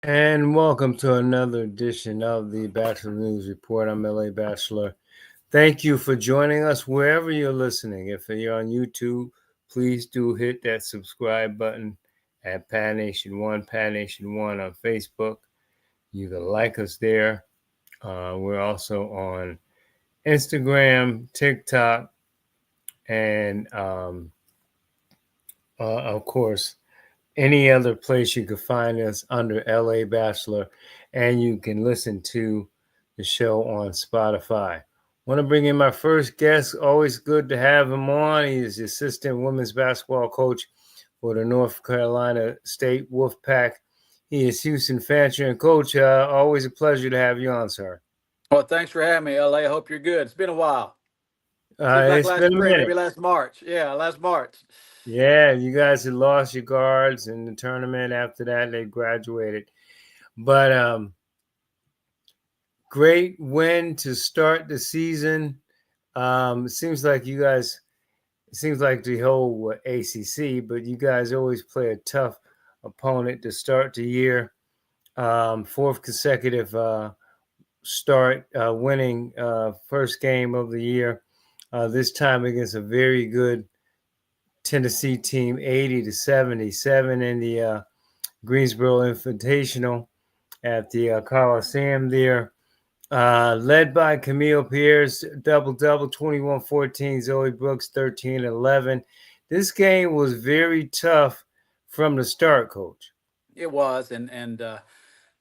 And welcome to another edition of the Batchelor News Report. I'm LA Batchelor. Thank you for joining us wherever you're listening. If you're on YouTube, please do hit that subscribe button at Pat Nation One, Pat Nation One on Facebook. You can like us there. We're also on Instagram, TikTok, and of course, any other place you could find us under LA Bachelor, and you can listen to the show on Spotify. Want to bring in my first guest. Always good to have him on. He is the assistant women's basketball coach for the North Carolina State Wolfpack. He is Houston Fancher. And Coach, always a pleasure to have you on, sir. Well, thanks for having me, LA. I hope you're good. It's been a while. Seems like It's last been a spring, maybe minute. last March. Yeah, last March. Yeah, you guys had lost your guards in the tournament. After that, they graduated. But great win to start the season. It seems like you guys, it seems like the whole ACC, but you guys always play a tough opponent to start the year. Fourth consecutive start, winning first game of the year. This time against a very good Tennessee team, 80-77 in the Greensboro Invitational at the Coliseum there. Led by Camille Pierce, double-double, 21-14, Zoe Brooks, 13-11. This game was very tough from the start, Coach. It was, and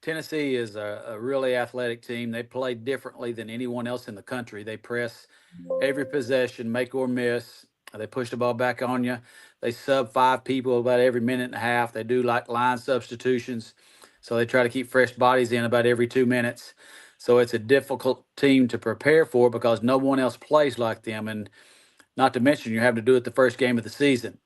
Tennessee is a really athletic team. They play differently than anyone else in the country. They press every possession, make or miss. They push the ball back on you. They sub five people about every minute and a half. They do like line substitutions, so they try to keep fresh bodies in about every 2 minutes. So it's a difficult team to prepare for because no one else plays like them, and not to mention you're having to do it the first game of the season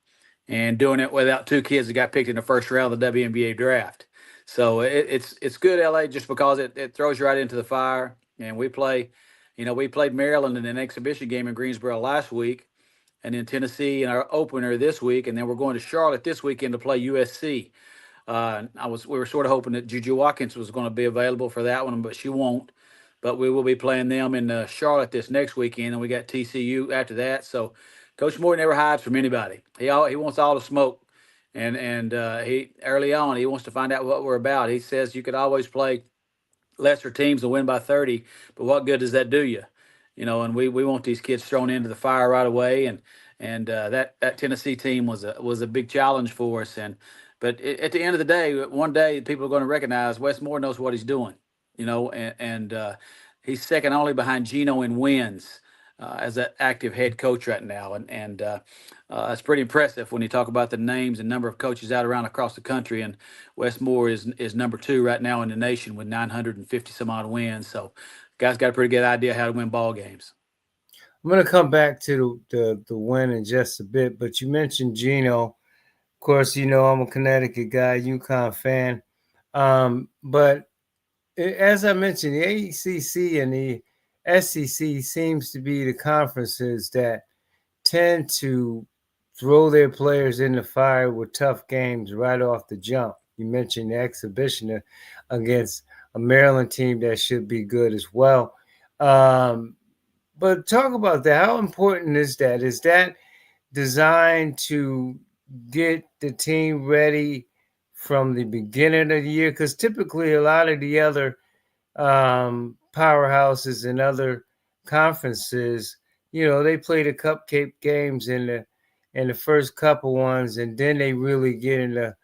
and doing it without two kids that got picked in the first round of the WNBA draft. So it's good, LA, just because it throws you right into the fire. And we played Maryland in an exhibition game in Greensboro last week, and then Tennessee in our opener this week, and then we're going to Charlotte this weekend to play USC. We were sort of hoping that Juju Watkins was going to be available for that one, but she won't. But we will be playing them in Charlotte this next weekend, and we got TCU after that. So Coach Moore never hides from anybody. He wants all the smoke, and he early on he wants to find out what we're about. He says you could always play lesser teams and win by 30, but what good does that do you? And we want these kids thrown into the fire right away, and that Tennessee team was a big challenge for us. At the end of the day, one day people are going to recognize Wes Moore knows what he's doing, and he's second only behind Gino in wins as an active head coach right now, and it's pretty impressive when you talk about the names and number of coaches out around across the country. And Wes Moore is number two right now in the nation with 950 some odd wins. So, guys got a pretty good idea how to win ball games. I'm going to come back to the win in just a bit, but you mentioned Gino. Of course, you know I'm a Connecticut guy, UConn fan. But as I mentioned, the ACC and the SEC seems to be the conferences that tend to throw their players in the fire with tough games right off the jump. You mentioned the exhibition against a Maryland team that should be good as well. Um, but talk about that. How important is that? Is that designed to get the team ready from the beginning of the year? Because typically, a lot of the other powerhouses and other conferences, they play the cupcake games in the first couple ones, and then they really get into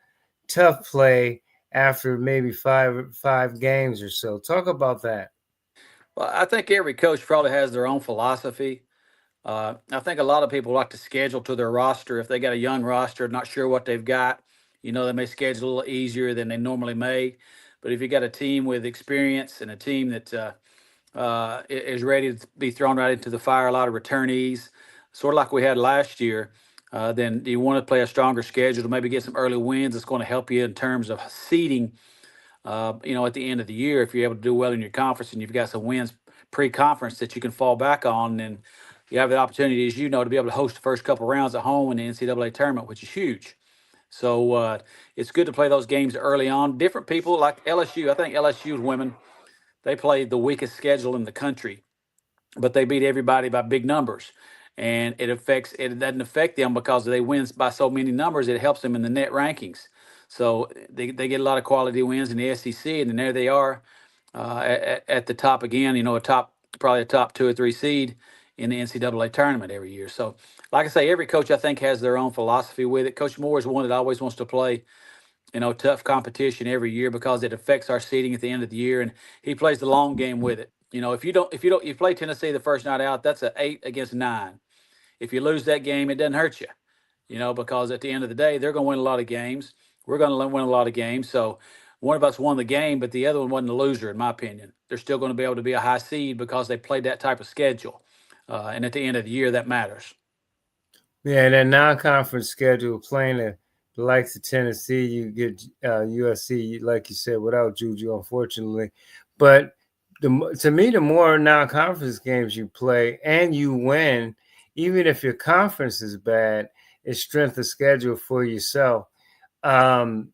tough play after maybe five games or so. Talk about that. Well, I think every coach probably has their own philosophy. I think a lot of people like to schedule to their roster. If they got a young roster, not sure what they've got, they may schedule a little easier than they normally may. But if you got a team with experience and a team that is ready to be thrown right into the fire, a lot of returnees, sort of like we had last year, then you want to play a stronger schedule to maybe get some early wins. It's going to help you in terms of seeding at the end of the year, if you're able to do well in your conference and you've got some wins pre-conference that you can fall back on, and you have the opportunity, as you know, to be able to host the first couple rounds at home in the NCAA tournament, which is huge. So it's good to play those games early on. Different people like LSU. I think LSU's women, they played the weakest schedule in the country, but they beat everybody by big numbers. And it doesn't affect them because they win by so many numbers. It helps them in the net rankings. So they get a lot of quality wins in the SEC, and then there they are at the top again. A top, probably a top 2 or 3 seed in the NCAA tournament every year. So, like I say, every coach I think has their own philosophy with it. Coach Moore is one that always wants to play tough competition every year because it affects our seeding at the end of the year, and he plays the long game with it. If you play Tennessee the first night out, that's a 8 against 9. If you lose that game, it doesn't hurt you, because at the end of the day, they're going to win a lot of games. We're going to win a lot of games. So one of us won the game, but the other one wasn't a loser, in my opinion. They're still going to be able to be a high seed because they played that type of schedule, and at the end of the year, that matters. Yeah, that non-conference schedule playing the likes of Tennessee, you get USC, like you said, without Juju, unfortunately. But to me, the more non-conference games you play and you win, even if your conference is bad, it's strength of schedule for yourself. Um,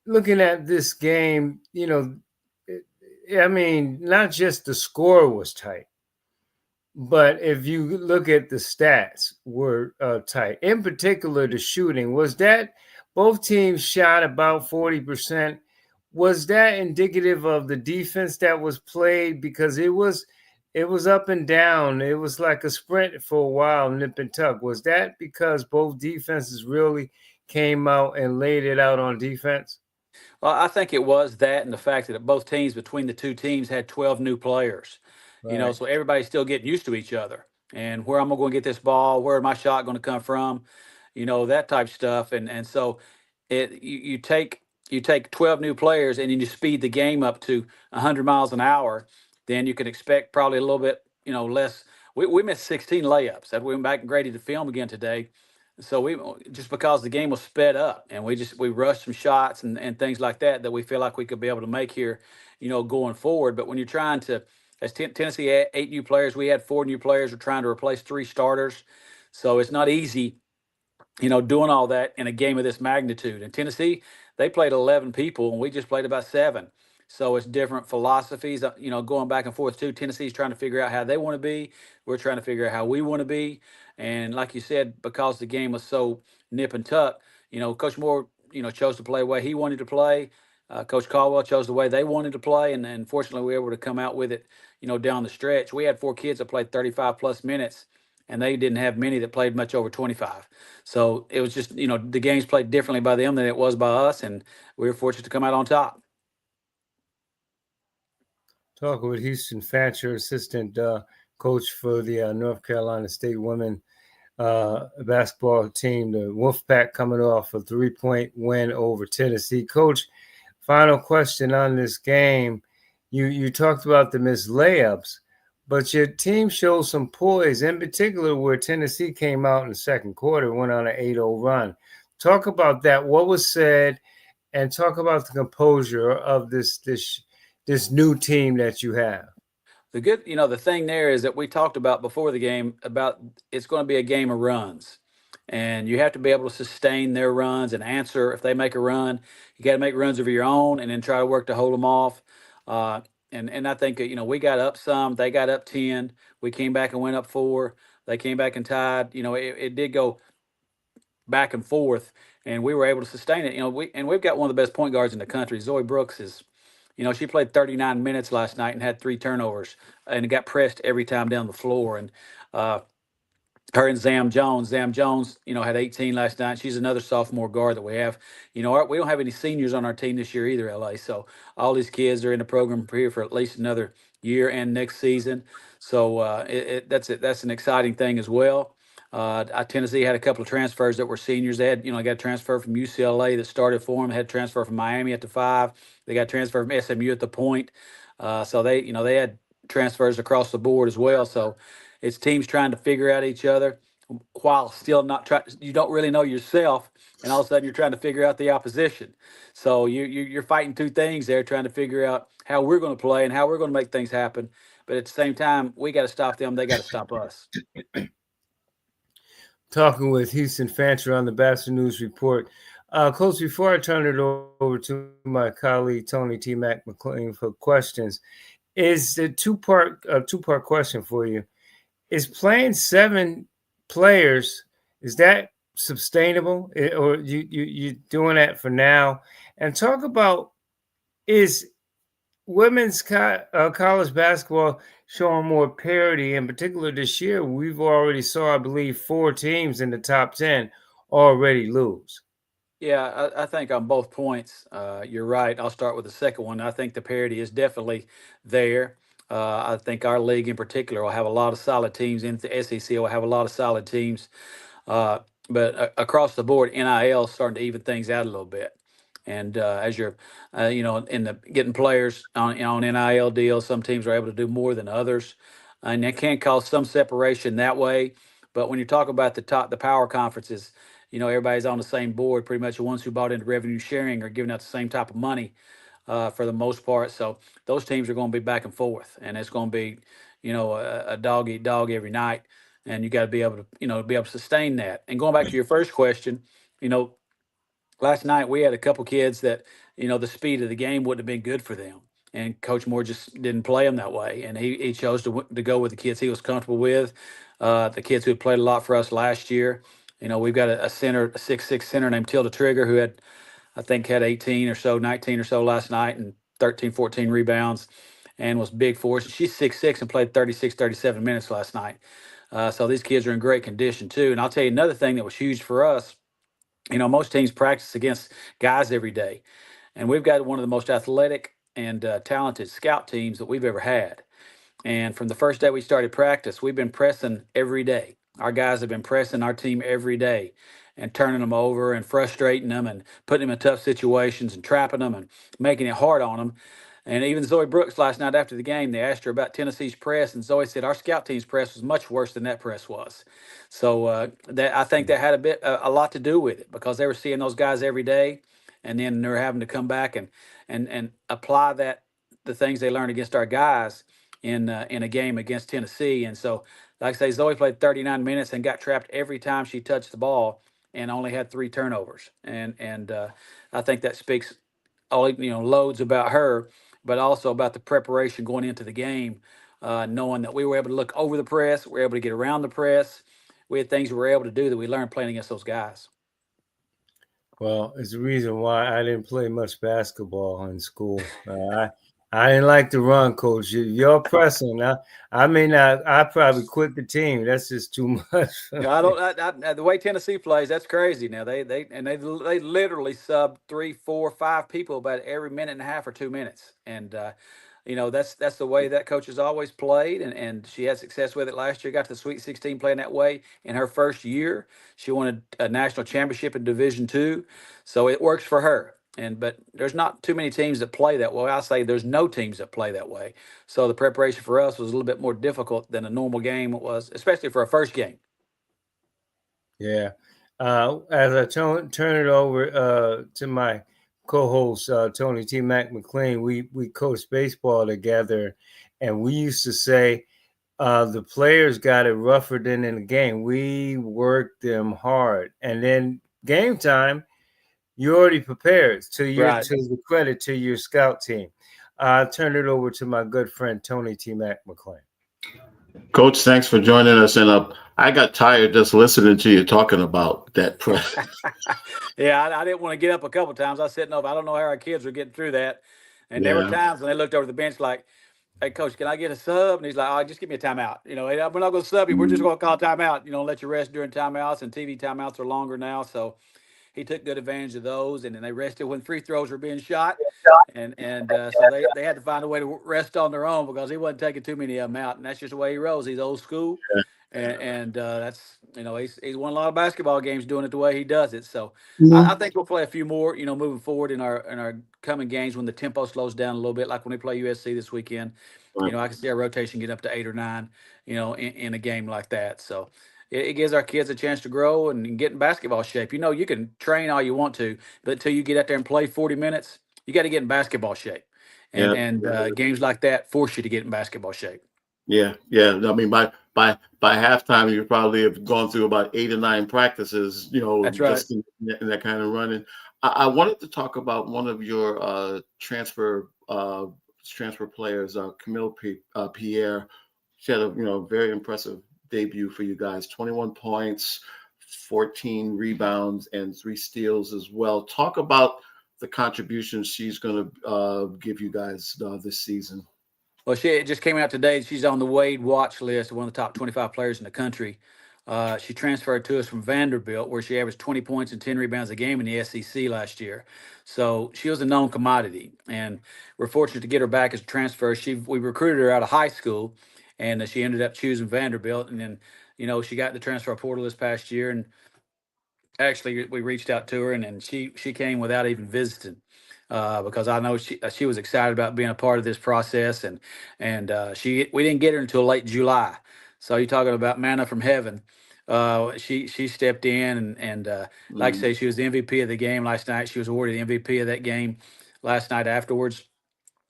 Looking at this game, I mean, not just the score was tight, but if you look at the stats, were tight. In particular, the shooting was that both teams shot about 40%. Was that indicative of the defense that was played? Because it was up and down. It was like a sprint for a while, nip and tuck. Was that because both defenses really came out and laid it out on defense? Well, I think it was that, and the fact that both teams, between the two teams, had 12 new players. Right. So everybody's still getting used to each other, and where am I going to get this ball? Where my shot going to come from? That type stuff. And so you take 12 new players and then you speed the game up to 100 miles an hour, then you can expect probably a little bit less. We missed 16 layups. That we went back and graded the film again today. So we, just because the game was sped up, and we rushed some shots and things like that we feel like we could be able to make here, going forward. But when you're trying to, as Tennessee had 8 new players, we had 4 new players. We're trying to replace 3 starters, so it's not easy, doing all that in a game of this magnitude. In Tennessee, they played 11 people, and we just played about 7. So it's different philosophies, going back and forth too. Tennessee's trying to figure out how they want to be. We're trying to figure out how we want to be. And like you said, because the game was so nip and tuck, Coach Moore, chose to play the way he wanted to play. Coach Caldwell chose the way they wanted to play, and fortunately, we were able to come out with it, down the stretch. We had 4 kids that played 35 plus minutes, and they didn't have many that played much over 25. So it was just, the game's played differently by them than it was by us, and we were fortunate to come out on top. Talking with Houston Fancher, assistant coach for the North Carolina State women basketball team, the Wolfpack, coming off a 3-point win over Tennessee. Coach, final question on this game. You talked about the missed layups, but your team showed some poise, in particular where Tennessee came out in the second quarter, went on an 8-0 run. Talk about that. What was said, and talk about the composure of this new team that you have. The thing there is that we talked about before the game about it's going to be a game of runs, and you have to be able to sustain their runs and answer if they make a run. You got to make runs of your own and then try to work to hold them off. And I think we got up some, they got up 10, we came back and went up 4. They came back and tied. It did go back and forth, and we were able to sustain it. We've got one of the best point guards in the country. Zoe Brooks is, she played 39 minutes last night and had 3 turnovers, and got pressed every time down the floor. And uh, her and Zam Jones. Zam Jones, had 18 last night. She's another sophomore guard that we have. We don't have any seniors on our team this year either, LA. So all these kids are in the program here for at least another year and next season. So that's an exciting thing as well. Tennessee had a couple of transfers that were seniors. They had, got a transfer from UCLA that started for them. They had a transfer from Miami at the 5. They got a transfer from SMU at the point. So they had transfers across the board as well. So it's teams trying to figure out each other while still not trying. You don't really know yourself, and all of a sudden you're trying to figure out the opposition. So you're fighting 2 things there, trying to figure out how we're going to play and how we're going to make things happen. But at the same time, we got to stop them. They got to stop us. talking with Houston Fancher on the Batchelor News Report. Coach, before I turn it over to my colleague Tony T. Mac McLean for questions, is the two part question for you. Is playing 7 players, is that sustainable? Or you doing that for now? And talk about, is women's college basketball showing more parity? In particular, this year we've already saw, I believe, 4 teams in the top 10 already lose. Yeah, I think on both points, you're right. I'll start with the second one. I think the parity is definitely there. I think our league in particular will have a lot of solid teams. In the SEC will have a lot of solid teams. Uh, but across the board, NIL is starting to even things out a little bit. And as you're, in the getting players on NIL deals, some teams are able to do more than others, and that can cause some separation that way. But when you talk about the power conferences, everybody's on the same board. Pretty much the ones who bought into revenue sharing are giving out the same type of money for the most part. So those teams are going to be back and forth, and it's going to be, a dog eat dog every night, and you got to be able to, be able to sustain that. And going back to your first question, you know, last night we had a couple kids that, the speed of the game wouldn't have been good for them. And Coach Moore just didn't play them that way. And he chose to go with the kids he was comfortable with, the kids who had played a lot for us last year. We've got a center, a 6'6" center named Tilda Trigger, who I think had 18 or so, 19 or so last night, and 13, 14 rebounds, and was big for us. She's 6'6" and played 36, 37 minutes last night. So these kids are in great condition too. And I'll tell you another thing that was huge for us. Most teams practice against guys every day, and we've got one of the most athletic and talented scout teams that we've ever had. And from the first day we started practice, we've been pressing every day. Our guys have been pressing our team every day and turning them over and frustrating them and putting them in tough situations and trapping them and making it hard on them. And even Zoe Brooks last night after the game, they asked her about Tennessee's press, and Zoe said our scout team's press was much worse than that press was. So that I think that had a lot to do with it because they were seeing those guys every day, and then they're having to come back and apply the things they learned against our guys in a game against Tennessee. And so, like I say, Zoe played 39 minutes and got trapped every time she touched the ball, and only had 3 turnovers. And I think that speaks all loads about her, but also about the preparation going into the game. Knowing that we were able to look over the press, we were able to get around the press. We had things we were able to do that we learned playing against those guys. Well, it's the reason why I didn't play much basketball in school. I didn't like to run, coach. You're pressing. I may not. I probably quit the team. That's just too much for I me. don't. The way Tennessee plays, that's crazy. Now they literally sub 3, 4, 5 people about every minute and a half or 2 minutes, and that's the way that coach has always played, and she had success with it last year. Got to the Sweet 16 playing that way in her first year. She won a national championship in Division II, so it works for her. But there's not too many teams that play that way. I say there's no teams that play that way. So the preparation for us was a little bit more difficult than a normal game was, especially for a first game. Yeah. As I turn it over to my co-host Tony T. Mac McLean, we coached baseball together, and we used to say the players got it rougher than in the game. We worked them hard, and then game time, you already prepared. Right. To the credit to your scout team. I turn it over to my good friend Tony T. Mac McLean. Coach, thanks for joining us. And I got tired just listening to you talking about that press. Yeah, I didn't want to get up a couple times. I was sitting over. I don't know how our kids were getting through that. And there were Yeah. times when they looked over the bench like, "Hey, coach, can I get a sub?" And he's like, "Oh, just give me a timeout. Hey, we're not going to sub you. We're just going to call timeout. Let you rest during timeouts. And TV timeouts are longer now, so he took good advantage of those. And then they rested when free throws were being shot, and so they had to find a way to rest on their own because he wasn't taking too many of them out. And that's just the way he rolls. He's old school, and that's he's won a lot of basketball games doing it the way he does it. So I think we'll play a few more, moving forward in our coming games when the tempo slows down a little bit, like when we play USC this weekend. I can see our rotation get up to 8 or 9, in a game like that. So it gives our kids a chance to grow and get in basketball shape. You can train all you want to, but until you get out there and play 40 minutes, you got to get in basketball shape. And Yeah. and games like that force you to get in basketball shape. Yeah. Yeah. I mean, by halftime, you probably have gone through about 8 or 9 practices, That's right. just in that kind of running. I wanted to talk about one of your transfer players, Pierre. She had a very impressive debut for you guys. 21 points, 14 rebounds, and 3 steals as well. Talk about the contributions she's going to give you guys this season. Well, she just came out today. She's on the Wade watch list, one of the top 25 players in the country. She transferred to us from Vanderbilt, where she averaged 20 points and 10 rebounds a game in the SEC last year. So she was a known commodity, and we're fortunate to get her back as a transfer. We recruited her out of high school, and she ended up choosing Vanderbilt. And then, she got in the transfer portal this past year, and actually we reached out to her, and she came without even visiting, because I know she was excited about being a part of this process, and we didn't get her until late July. So you're talking about manna from heaven. She stepped in, and like I Mm-hmm. say, she was the MVP of the game last night. She was awarded the MVP of that game last night afterwards,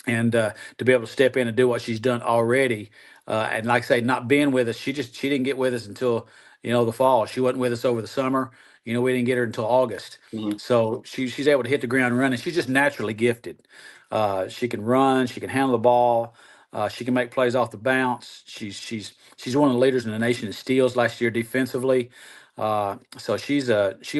and to be able to step in and do what she's done already, and like I say, not being with us, she didn't get with us until the fall. She wasn't with us over the summer. We didn't get her until August. Mm-hmm. So she's able to hit the ground running. She's just naturally gifted. She can run. She can handle the ball. She can make plays off the bounce. She's one of the leaders in the nation in steals last year defensively. So she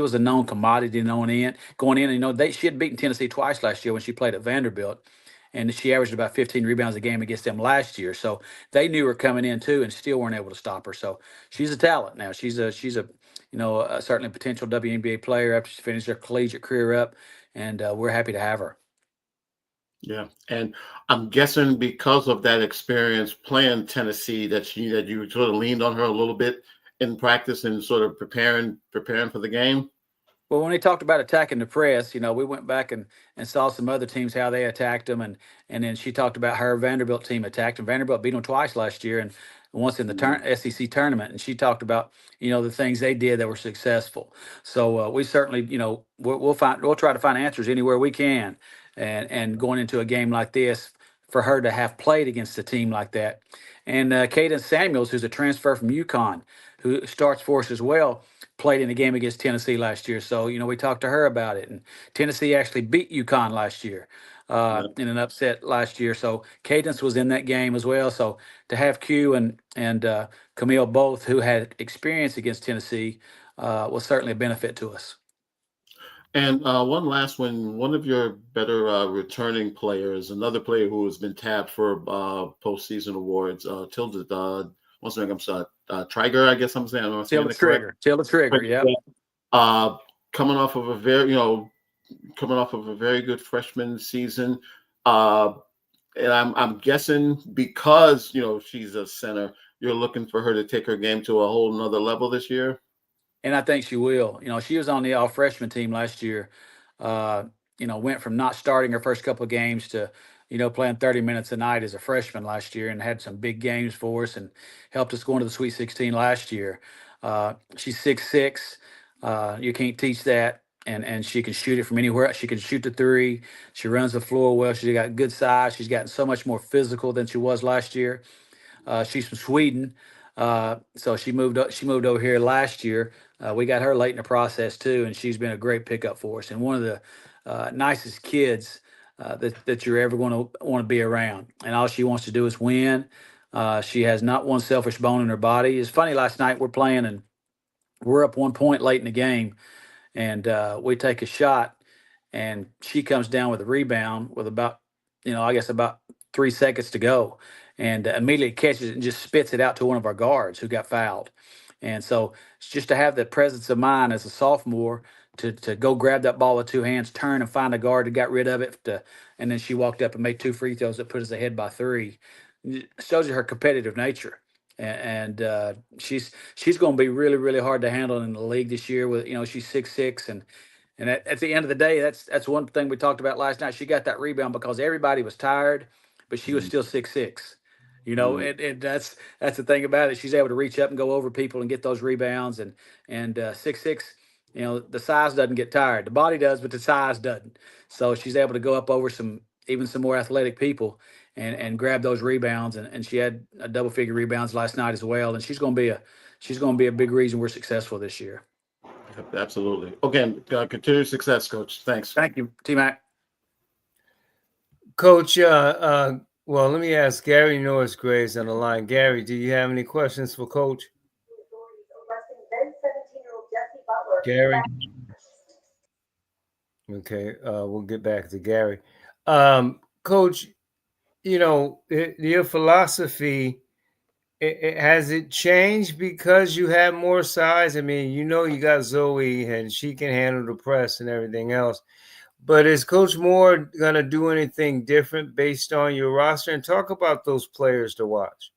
was a known commodity going in. She had beaten Tennessee twice last year when she played at Vanderbilt, and she averaged about 15 rebounds a game against them last year. So they knew her coming in too, and still weren't able to stop her. So she's a talent now. She's a certainly a potential WNBA player after she finished her collegiate career up, and we're happy to have her. Yeah, and I'm guessing because of that experience playing Tennessee, that you sort of leaned on her a little bit in practice and sort of preparing for the game. Well, when he talked about attacking the press, we went back and saw some other teams how they attacked them, and then she talked about her Vanderbilt team attacked them. Vanderbilt beat them twice last year, and once in the Mm-hmm. SEC tournament. And she talked about the things they did that were successful. So we certainly we'll try to find answers anywhere we can, and going into a game like this for her to have played against a team like that. And Caden Samuels, who's a transfer from UConn, who starts for us as well, played in a game against Tennessee last year. So, we talked to her about it. And Tennessee actually beat UConn last year in an upset last year. So Cadence was in that game as well. So to have Q and Camille both, who had experience against Tennessee, was certainly a benefit to us. And one last one, one of your better returning players, another player who has been tapped for postseason awards, Tilda. What's her name? I'm sorry, Triger. I guess I'm saying. Am I saying Tail the that correct? trigger. Tail the trigger. Yep. Uh, coming off of coming off of a very good freshman season, and I'm guessing because she's a center, you're looking for her to take her game to a whole nother level this year. And I think she will. She was on the all freshman team last year. Went from not starting her first couple of games to, playing 30 minutes a night as a freshman last year, and had some big games for us and helped us go into the Sweet 16 last year. She's 6'6". You can't teach that. And she can shoot it from anywhere. She can shoot the three. She runs the floor well. She's got good size. She's gotten so much more physical than she was last year. She's from Sweden, so she moved up. She moved over here last year. We got her late in the process too, and she's been a great pickup for us and one of the nicest kids that you're ever going to want to be around. And all she wants to do is win. She has not one selfish bone in her body. It's funny. Last night we're playing and we're up 1 point late in the game, and we take a shot, and she comes down with a rebound with about, I guess about 3 seconds to go, and immediately catches it and just spits it out to one of our guards who got fouled. And so it's just to have the presence of mind as a sophomore to go grab that ball with two hands, turn and find a guard that got rid of it, and then she walked up and made 2 free throws that put us ahead by 3. It shows you her competitive nature. And she's going to be really, really hard to handle in the league this year. With she's 6'6", and at the end of the day, that's one thing we talked about last night. She got that rebound because everybody was tired, but she was Mm-hmm. still 6'6". Mm-hmm. And that's the thing about it. She's able to reach up and go over people and get those rebounds. And 6'6", the size doesn't get tired. The body does, but the size doesn't. So she's able to go up over some more athletic people and grab those rebounds. And she had a double figure rebounds last night as well. And she's going to be a big reason we're successful this year. Absolutely. Again, continued success, Coach. Thanks. Thank you, T-Mac. Coach, well, let me ask Gary Norris Graves on the line. Gary, do you have any questions for Coach? Gary? Okay, we'll get back to Gary. Coach, your philosophy, has it changed because you have more size? I mean, you got Zoe and she can handle the press and everything else. But is Coach Moore going to do anything different based on your roster? And talk about those players to watch.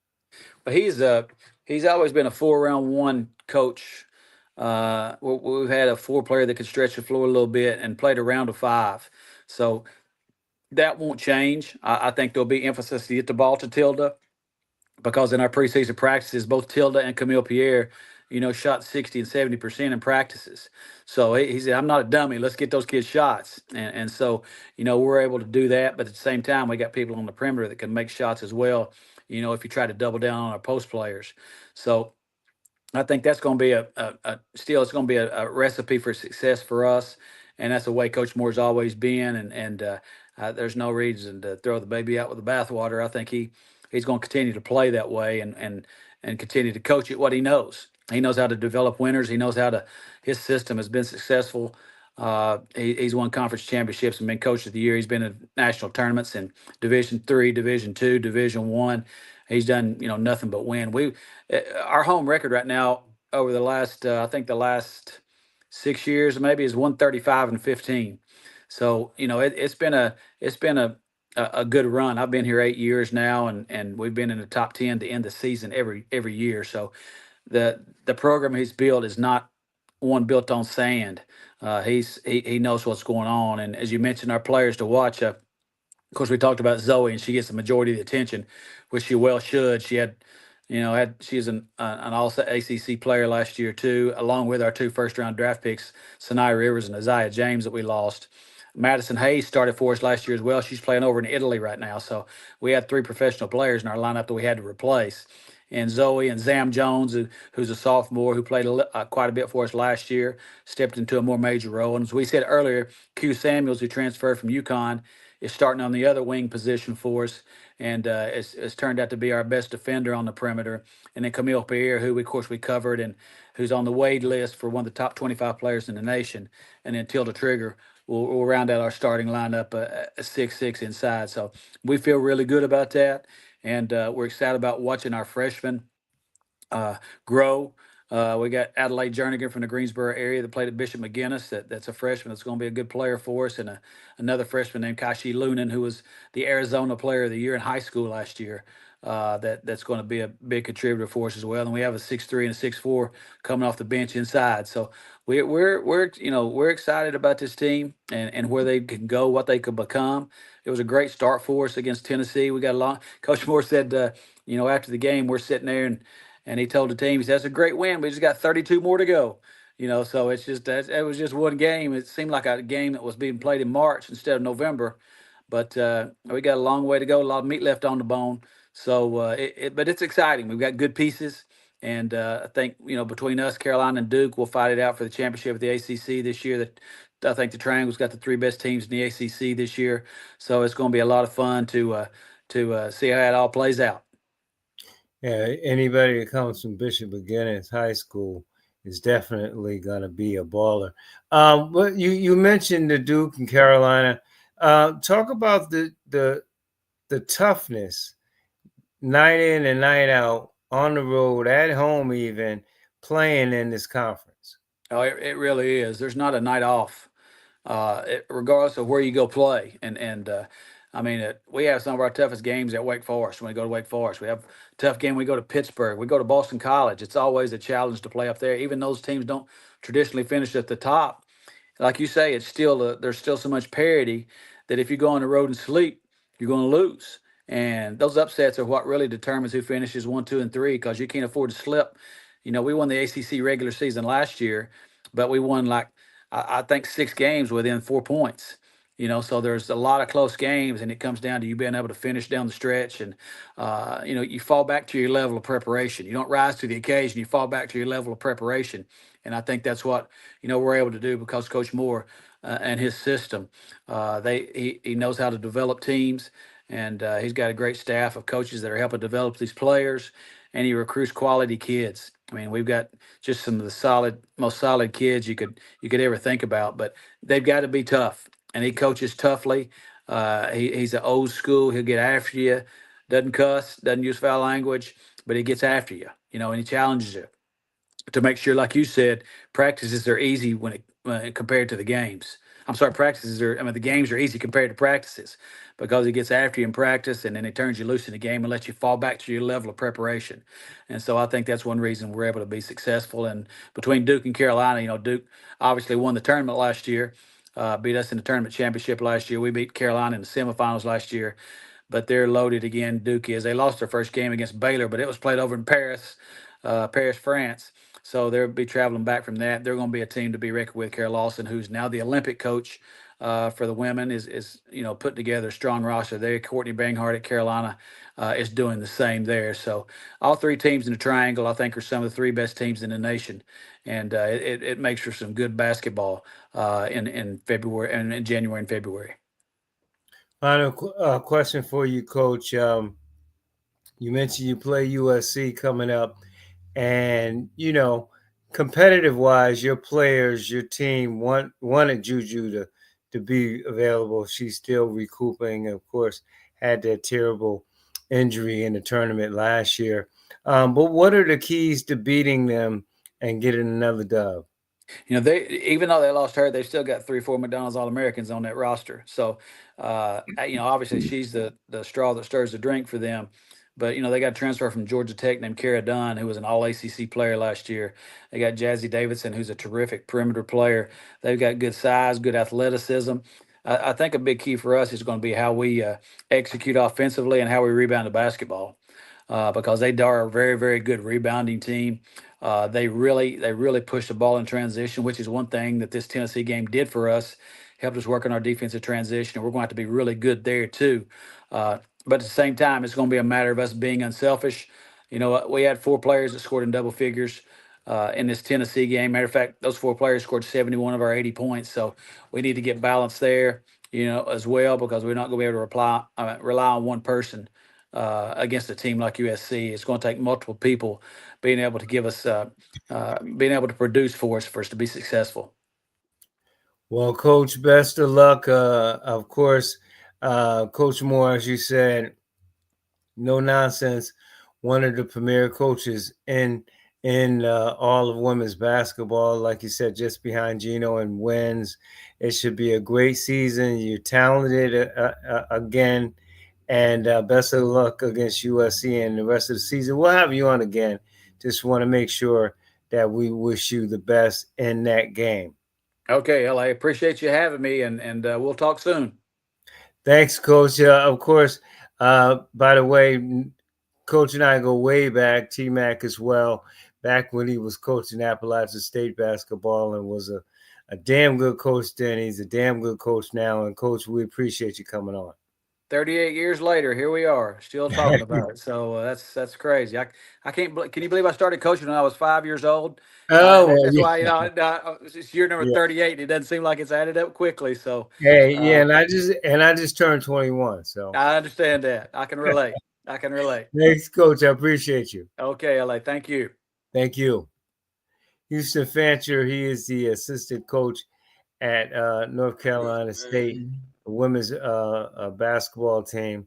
But he's always been a 4-round-1 coach. We've had a 4-player that could stretch the floor a little bit and played a round of 5. So that won't change. I think there'll be emphasis to get the ball to Tilda, because in our preseason practices, both Tilda and Camille Pierre, shot 60 and 70% in practices. So he said, I'm not a dummy. Let's get those kids shots. And so, we're able to do that. But at the same time, we got people on the perimeter that can make shots as well, if you try to double down on our post players. So I think that's going to be it's going to be a recipe for success for us. And that's the way Coach Moore's always been. And there's no reason to throw the baby out with the bathwater. I think he's going to continue to play that way and continue to coach it what he knows. He knows how to develop winners. He knows his system has been successful. He's won conference championships and been coach of the year. He's been in national tournaments in Division III, Division II, Division I. He's done, nothing but win. Our home record right now over the last, I think the last 6 years maybe, is 135-15. So it's been a good run. I've been here 8 years now, and we've been in the top 10 to end the season every year. So the program he's built is not one built on sand. He knows what's going on, and as you mentioned, our players to watch. Of course, we talked about Zoe, and she gets the majority of the attention, which she well should. She's an All ACC player last year too, along with our 2 first-round draft picks, Sanaya Rivers and Isaiah James, that we lost. Madison Hayes started for us last year as well. She's playing over in Italy right now. So we had 3 professional players in our lineup that we had to replace. And Zoe and Zam Jones, who's a sophomore who played quite a bit for us last year, stepped into a more major role. And as we said earlier, Q Samuels, who transferred from UConn, is starting on the other wing position for us, and it's turned out to be our best defender on the perimeter. And then Camille Pierre, who of course we covered, and who's on the Wade list for one of the top 25 players in the nation. And then Tilda Trigger will round out our starting lineup, a 6'6" inside. So we feel really good about that, and we're excited about watching our freshmen grow. We got Adelaide Jernigan from the Greensboro area that played at Bishop McGuinness. That's a freshman that's going to be a good player for us, and another freshman named Kashi Lunan, who was the Arizona Player of the Year in high school last year. That's going to be a big contributor for us as well. And we have a 6'3" and a 6'4" coming off the bench inside. So we're excited about this team and where they can go, what they could become. It was a great start for us against Tennessee. We got a long. Coach Moore said, after the game, we're sitting there and he told the team, he said, that's a great win. We just got 32 more to go. So it's just it was just one game. It seemed like a game that was being played in March instead of November. But we got a long way to go. A lot of meat left on the bone. So, but it's exciting. We've got good pieces. And I think, between us, Carolina, and Duke, we'll fight it out for the championship of the ACC this year. I think the Triangle's got the 3 best teams in the ACC this year. So it's going to be a lot of fun to see how it all plays out. Yeah, anybody that comes from Bishop McGuinness High School is definitely going to be a baller. But you mentioned the Duke and Carolina. Talk about the toughness, night in and night out, on the road, at home, even playing in this conference. Oh, it really is. There's not a night off, regardless of where you go play. I mean, we have some of our toughest games at Wake Forest. When we go to Wake Forest, we have a tough game. We go to Pittsburgh. We go to Boston College. It's always a challenge to play up there. Even those teams don't traditionally finish at the top. Like you say, it's still there's still so much parity that if you go on the road and sleep, you're going to lose. And those upsets are what really determines who finishes 1, 2, and 3, because you can't afford to slip. We won the ACC regular season last year, but we won I think 6 games within 4 points. So there's a lot of close games, and it comes down to you being able to finish down the stretch. And you fall back to your level of preparation. You don't rise to the occasion. You fall back to your level of preparation. And I think that's what we're able to do because Coach Moore and his system, he knows how to develop teams, and he's got a great staff of coaches that are helping develop these players, and he recruits quality kids. I mean, we've got just some of the most solid kids you could ever think about, but they've got to be tough, and he coaches toughly. He's an old school. He'll get after you. Doesn't cuss. Doesn't use foul language, but he gets after you. And he challenges you to make sure, like you said, practices are easy compared to the games. I'm sorry, the games are easy compared to practices because he gets after you in practice and then he turns you loose in the game and lets you fall back to your level of preparation. And so I think that's one reason we're able to be successful. And between Duke and Carolina, Duke obviously won the tournament last year, beat us in the tournament championship last year. We beat Carolina in the semifinals last year, but they're loaded again. Duke is. They lost their first game against Baylor, but it was played over in Paris, France. So they'll be traveling back from that. They're going to be a team to be reckoned with. Carol Lawson, who's now the Olympic coach for the women, is putting together a strong roster there. Courtney Banghart at Carolina is doing the same there. So all three teams in the triangle, I think, are some of the three best teams in the nation, and it makes for some good basketball in February and in January and February. Final question for you, Coach. You mentioned you play USC coming up, and competitive wise, your players, your team wanted Juju to be available. She's still recouping, of course, had that terrible injury in the tournament last year. But what are the keys to beating them and getting another dub? They, even though they lost her, they've still got 3, 4 McDonald's All Americans on that roster. So, obviously she's the straw that stirs the drink for them. But they got a transfer from Georgia Tech named Kara Dunn, who was an All ACC player last year. They got Jazzy Davidson, who's a terrific perimeter player. They've got good size, good athleticism. I think a big key for us is going to be how we execute offensively and how we rebound the basketball, because they are a very, very good rebounding team. They really pushed the ball in transition, which is one thing that this Tennessee game did for us. Helped us work on our defensive transition, and we're going to have to be really good there too. But at the same time, it's going to be a matter of us being unselfish. We had 4 players that scored in double figures in this Tennessee game. Matter of fact, those 4 players scored 71 of our 80 points. So we need to get balance there, as well, because we're not going to be able to rely on one person against a team like USC. It's going to take multiple people being able to give us, being able to produce for us to be successful. Well, Coach, best of luck. Of course, Coach Moore, as you said, no nonsense, one of the premier coaches in all of women's basketball. Like you said, just behind Gino and wins. It should be a great season. You're talented again, and best of luck against USC and the rest of the season. We'll have you on again. Just want to make sure that we wish you the best in that game. Okay, LA, appreciate you having me, and we'll talk soon. Thanks, Coach. Of course, by the way, Coach and I go way back, T-Mac as well, back when he was coaching Appalachian State basketball and was a damn good coach then. He's a damn good coach now. And, Coach, we appreciate you coming on. 38 years later, here we are, still talking about it. So that's crazy. I can't. Can you believe I started coaching when I was 5 years old? Oh, That's yeah. why it's year number Yeah. 38. It doesn't seem like it's added up quickly. So Hey, yeah, and I just turned 21. So I understand that. I can relate. I can relate. thanks, Coach. I appreciate you. Okay, LA. Thank you. Thank you. Houston Fancher, he is the assistant coach at North Carolina State women's basketball team,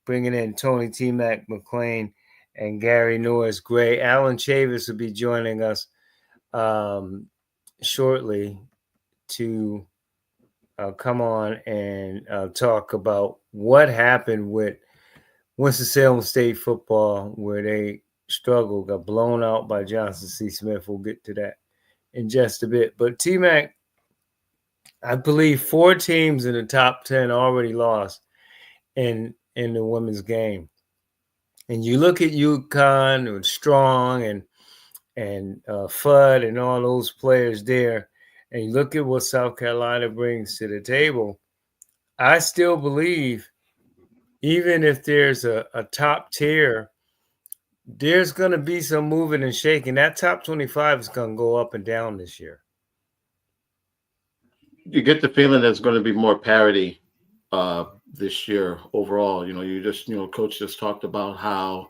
bringing in Tony T-Mac McLean and Gary Norris Gray. Alan Chavis will be joining us shortly to come on and talk about what happened with Winston-Salem State football, where they struggled, got blown out by Johnson C. Smith. We'll get to that in just a bit. But T-Mac, I believe 4 teams in the top 10 already lost in the women's game. And you look at UConn and Strong and Fudd and all those players there, and you look at what South Carolina brings to the table, I still believe, even if there's a top tier, there's going to be some moving and shaking. That top 25 is going to go up and down this year. You get the feeling there's going to be more parity this year overall. Coach just talked about how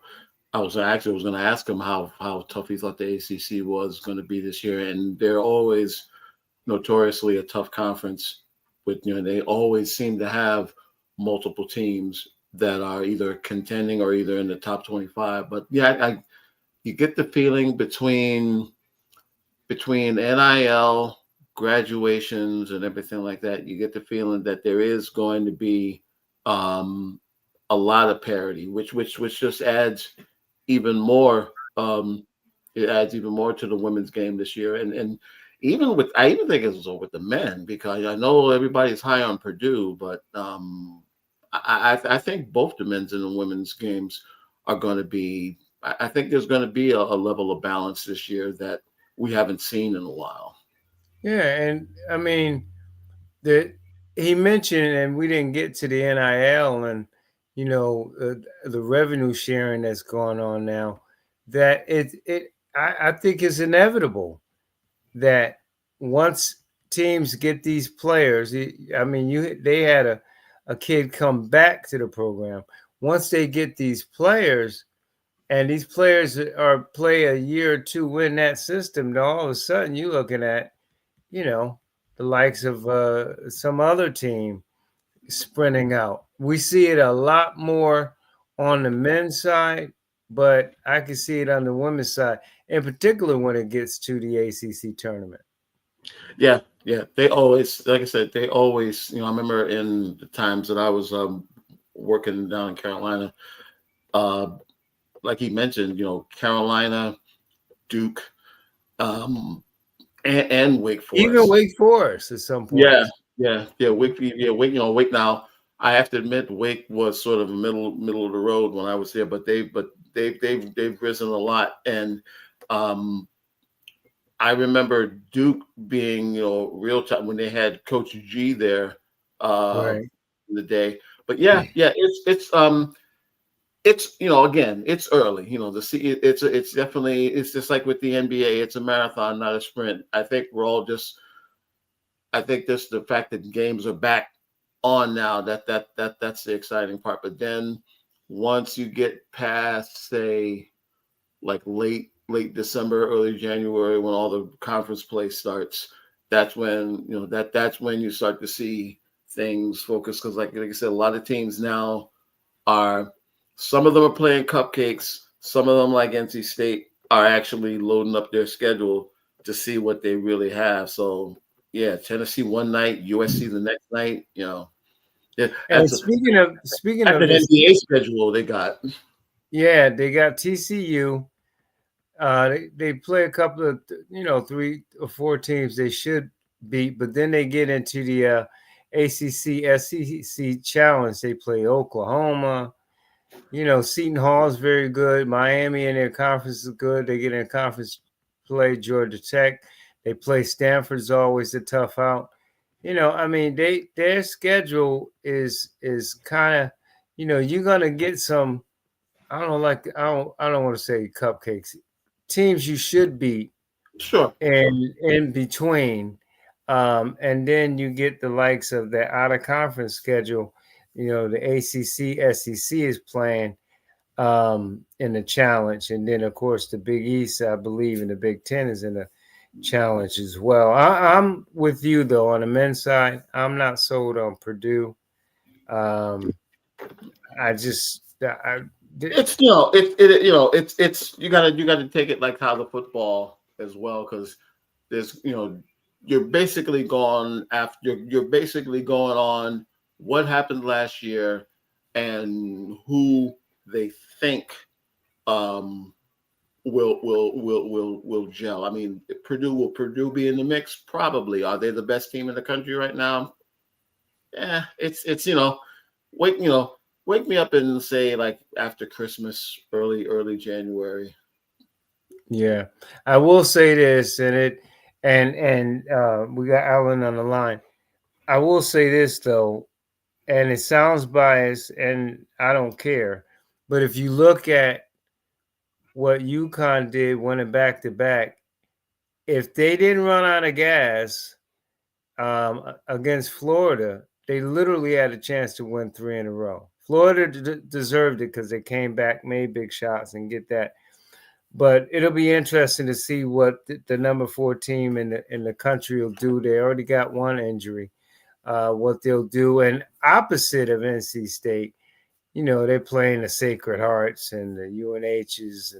I was going to ask him how tough he thought the ACC was going to be this year, and they're always notoriously a tough conference. They always seem to have multiple teams that are either contending or either in the top 25. But yeah, you get the feeling between NIL, graduations, and everything like that, you get the feeling that there is going to be a lot of parity, which just adds even more. It adds even more to the women's game this year, and I even think it's with the men, because I know everybody's high on Purdue, but I think both the men's and the women's games are going to be. I think there's going to be a level of balance this year that we haven't seen in a while. Yeah, and I mean, the he mentioned, and we didn't get to the NIL and the revenue sharing that's going on now. That I think is inevitable that once teams get these players, I mean, they had a kid come back to the program. Once they get these players, and these players are play a year or two in that system, then all of a sudden you're looking at, you know, the likes of some other team sprinting out. We see it a lot more on the men's side, but I can see it on the women's side, in particular when it gets to the ACC tournament. Yeah, yeah. They always, like I said, they always. I remember in the times that I was working down in Carolina, uh, like he mentioned, Carolina, Duke, um, and Wake Even Forest. Wake Forest at some Yeah, points. yeah. Wake. Wake. Now, I have to admit, Wake was sort of middle of the road when I was there, but they've risen a lot, and um, I remember Duke being, real time when they had Coach G there Right. in the day. But yeah, it's again, it's early. The it's definitely, it's just like with the NBA, it's a marathon, not a sprint. I think this the fact that games are back on now, that's the exciting part. But then once you get past, say, like late December, early January, when all the conference play starts, that's when that's when you start to see things focus, because like I said, a lot of teams now are, some of them are playing cupcakes, some of them, like NC State, are actually loading up their schedule to see what they really have. So yeah, Tennessee one night, USC the next night. Yeah, And that's speaking of an this, NBA schedule they got. yeah, they got TCU. They play a couple of 3 or 4 teams they should beat, but then they get into the ACC SEC challenge. They play Oklahoma. Seton Hall is very good. Miami in their conference is good. They get in a conference play. Georgia Tech. They play Stanford's always a tough out. I mean, their schedule is kind of, you're gonna get some. I don't like. I don't want to say cupcakes. Teams you should beat, Sure. and in between, and then you get the likes of the out of conference schedule. The ACC, SEC is playing in the challenge, and then of course the Big East, I believe, and the Big Ten is in the challenge as well. I'm with you though on the men's side. I'm not sold on Purdue. Um, I just It's it's you gotta take it like how the football as well, because there's you're basically going after you're basically going on what happened last year and who they think um will gel. I mean, will Purdue be in the mix? Probably. Are they the best team in the country right now? Yeah, it's wake wake me up and say, like, after Christmas, early January. yeah, I will say this, and and we got Alan on the line. I will say this though, and it sounds biased, and I don't care, but if you look at what UConn did, winning back to back, if they didn't run out of gas against Florida, they literally had a chance to win 3 in a row. Florida deserved it because they came back, made big shots, and get that. But it'll be interesting to see what the number 4 team in the country will do. They already got one injury. What they'll do, and opposite of NC State, they're playing the Sacred Hearts and the UNHs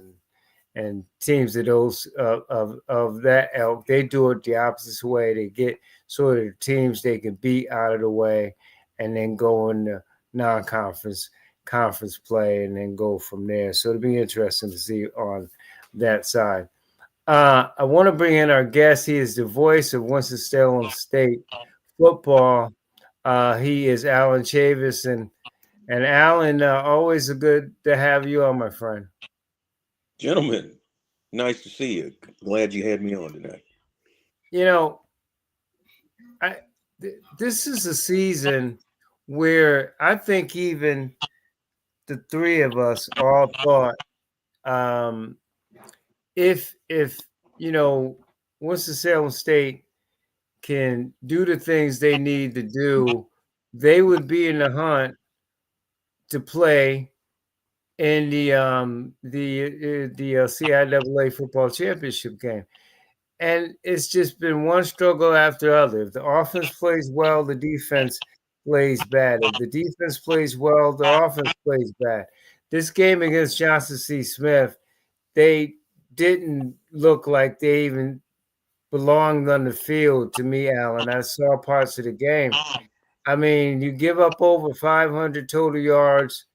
and teams of those of that elk. They do it the opposite way. They get sort of the teams they can beat out of the way, and then go into non-conference conference play, and then go from there. So it'll be interesting to see on that side. I want to bring in our guest. He is the voice of Winston-Salem State football. He is Alan Chavis, and Alan, always a good to have you on, my friend. Gentlemen, nice to see you. Glad you had me on tonight. This is a season where I think even the three of us all thought, if Winston-Salem State can do the things they need to do, they would be in the hunt to play in the CIAA football championship game. And it's just been one struggle after other. If the offense plays well, the defense plays bad. If the defense plays well, the offense plays bad. This game against Johnson C. Smith, they didn't look like they even belonged on the field to me, Alan. I saw parts of the game. I mean, you give up over 500 total yards,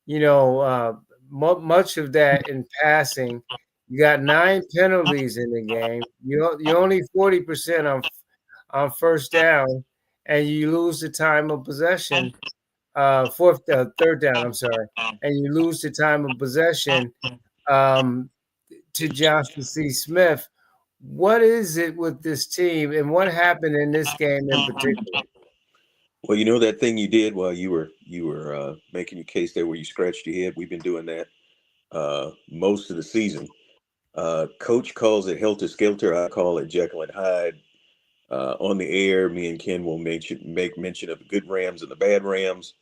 much of that in passing. You got 9 penalties in the game. You're only 40% on first down, and you lose the time of possession. Third down. I'm sorry, and you lose the time of possession to Johnson C. Smith. What is it with this team, and what happened in this game in particular? Well, you know that thing you did while you were making your case there, where you scratched your head. We've been doing that most of the season. Coach calls it helter skelter. I call it Jekyll and Hyde. On the air, me and Ken will make mention of the good Rams and the bad Rams.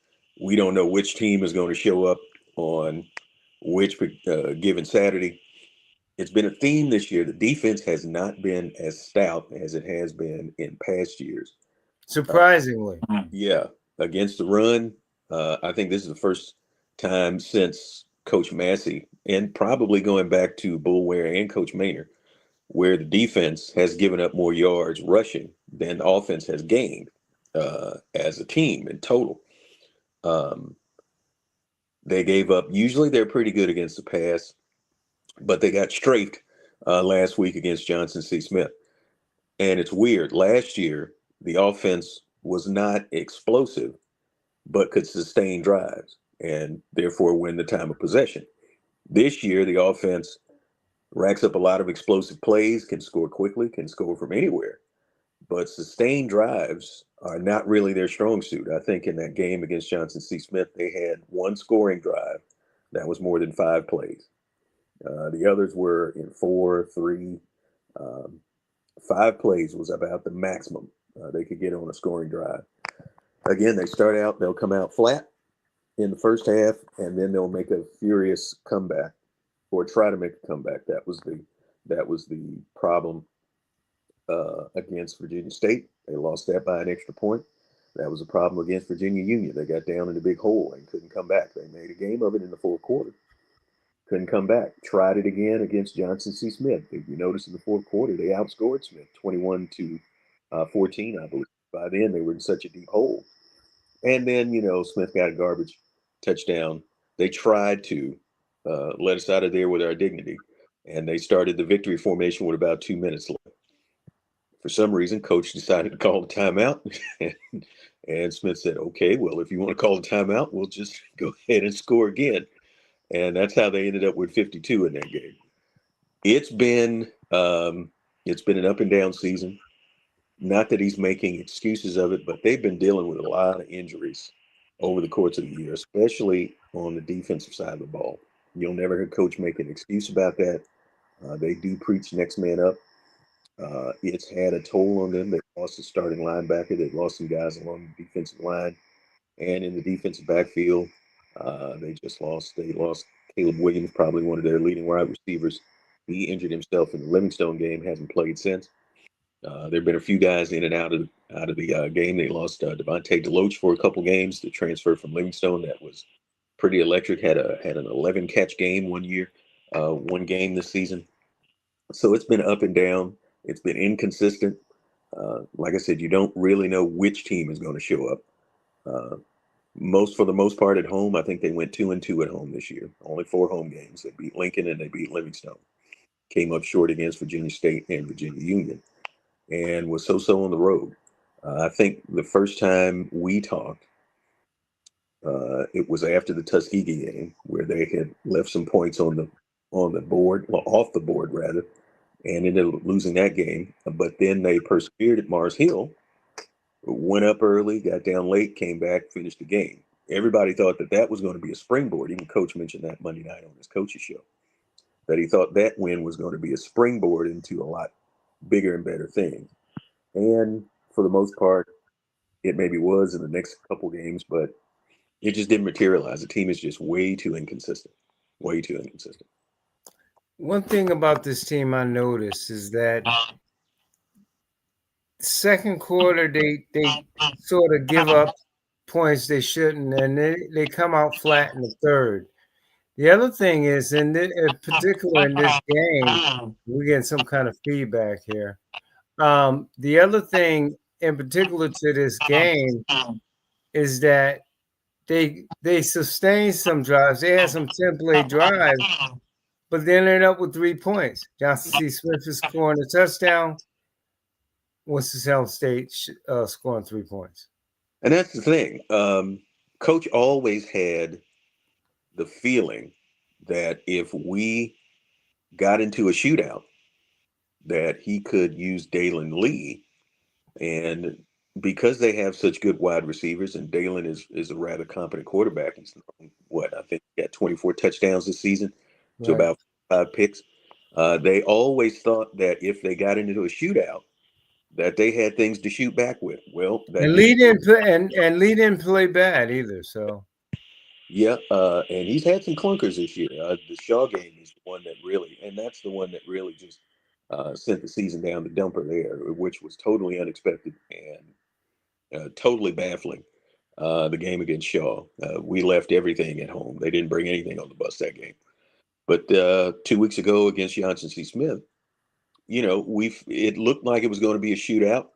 We don't know which team is going to show up on which given Saturday. It's been a theme this year. The defense has not been as stout as it has been in past years. Surprisingly. Yeah, against the run, I think this is the first time since Coach Massey, and probably going back to Bull Ware and Coach Maynard, where the defense has given up more yards rushing than the offense has gained as a team in total. They gave up. Usually they're pretty good against the pass, but they got strafed last week against Johnson C. Smith. And it's weird. Last year, the offense was not explosive, but could sustain drives and therefore win the time of possession. This year, the offense racks up a lot of explosive plays, can score quickly, can score from anywhere, but sustained drives are not really their strong suit. I think in that game against Johnson C. Smith, they had one scoring drive that was more than 5 plays. The others were in 4, 3. 5 plays was about the maximum they could get on a scoring drive. Again, they start out, they'll come out flat in the first half, and then they'll make a furious comeback or try to make a comeback. That was the problem against Virginia State. They lost that by an extra point. That was a problem against Virginia Union. They got down in a big hole and couldn't come back. They made a game of it in the fourth quarter. Couldn't come back. Tried it again against Johnson C. Smith. If you notice in the fourth quarter, they outscored Smith 21-14, I believe. By then, they were in such a deep hole. And then, Smith got a garbage touchdown. They tried to let us out of there with our dignity. And they started the victory formation with about 2 minutes left. For some reason, coach decided to call a timeout. And Smith said, okay, well, if you want to call a timeout, we'll just go ahead and score again. And that's how they ended up with 52 in that game. It's been It's been an up and down season. Not that he's making excuses of it, but they've been dealing with a lot of injuries over the course of the year, especially on the defensive side of the ball. You'll never hear coach make an excuse about that. They do preach next man up. It's had a toll on them. They've lost a starting linebacker. They've lost some guys along the defensive line and in the defensive backfield. They lost Caleb Williams, probably one of their leading wide receivers. He injured himself in the Livingstone game, hasn't played since. There have been a few guys in and out of the game. They lost Devontae DeLoach for a couple games. The transfer from Livingstone that was pretty electric. Had an 11 catch game one game this season. So it's been up and down. It's been inconsistent. Like I said, you don't really know which team is going to show up. For the most part at home, I think they went 2-2 at home this year. Only 4 home games. They beat Lincoln and they beat Livingstone. Came up short against Virginia State and Virginia Union, and was so on the road. I think the first time we talked, it was after the Tuskegee game where they had left some points on the board, well, off the board rather, and ended up losing that game. But then they persevered at Mars Hill, went up early, got down late, came back, finished the game. Everybody thought that was going to be a springboard. Even Coach mentioned that Monday night on his coach's show, that he thought that win was going to be a springboard into a lot bigger and better things. And for the most part, it maybe was in the next couple games, but it just didn't materialize. The team is just way too inconsistent. Way too inconsistent. One thing about this team I noticed is that second quarter they sort of give up points they shouldn't, and they come out flat in the third. The other thing is, in particular in this game, we're getting some kind of feedback here. The other thing in particular to this game is that they sustained some drives. They had some 10-play drives, but then ended up with 3 points. Johnson C. Smith is scoring a touchdown. Winston-Salem State scoring 3 points. And that's the thing. Coach always had the feeling that if we got into a shootout, that he could use Dalen Lee. And because they have such good wide receivers, and Dalen is a rather competent quarterback, he's I think he got 24 touchdowns this season to about 5 picks. They always thought that if they got into a shootout, that they had things to shoot back with. Well, and Lee didn't play bad either. So yeah, and he's had some clunkers this year. The Shaw game is the one that's the one that really just sent the season down the dumper there, which was totally unexpected and totally baffling. The game against Shaw, we left everything at home. They didn't bring anything on the bus that game. But 2 weeks ago against Johnson C. Smith, it looked like it was going to be a shootout.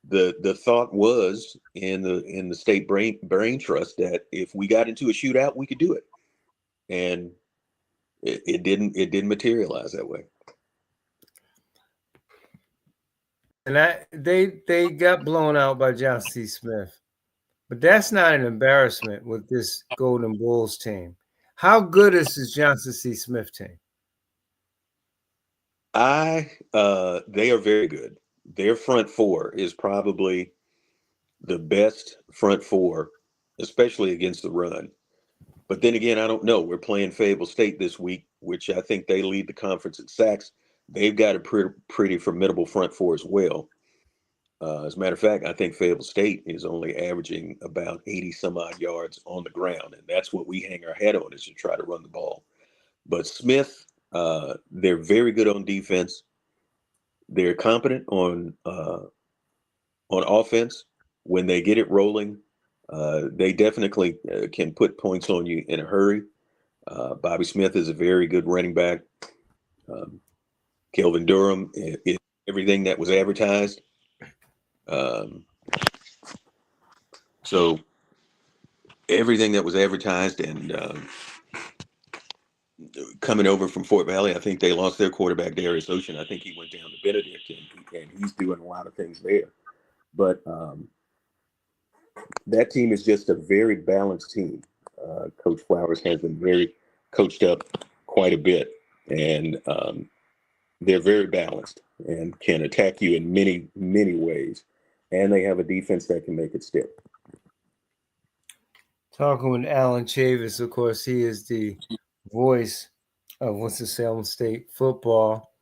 The thought was in the state brain trust that if we got into a shootout, we could do it, and it didn't materialize that way. And they got blown out by Johnson C. Smith, but that's not an embarrassment with this Golden Bulls team. How good is this Johnson C. Smith team? They are very good. Their front four is probably the best front four, especially against the run. But then again, I don't know. We're playing Fayetteville State this week, which I think they lead the conference in sacks. They've got a pretty formidable front four as well. As a matter of fact, I think Fayetteville State is only averaging about 80 some odd yards on the ground, and that's what we hang our hat on, is to try to run the ball. But Smith, they're very good on defense. They're competent on offense. When they get it rolling, they definitely can put points on you in a hurry. Bobby Smith is a very good running back. Kelvin Durham is everything that was advertised. So everything that was advertised, and coming over from Fort Valley, I think they lost their quarterback, Darius Ocean. I think he went down to Benedict, and he's doing a lot of things there. But that team is just a very balanced team. Coach Flowers has been very coached up quite a bit, and they're very balanced. and can attack you in many, many ways. And they have a defense that can make it stick. Talking with Alan Chavis, of course, he is the voice of Winston-Salem State football.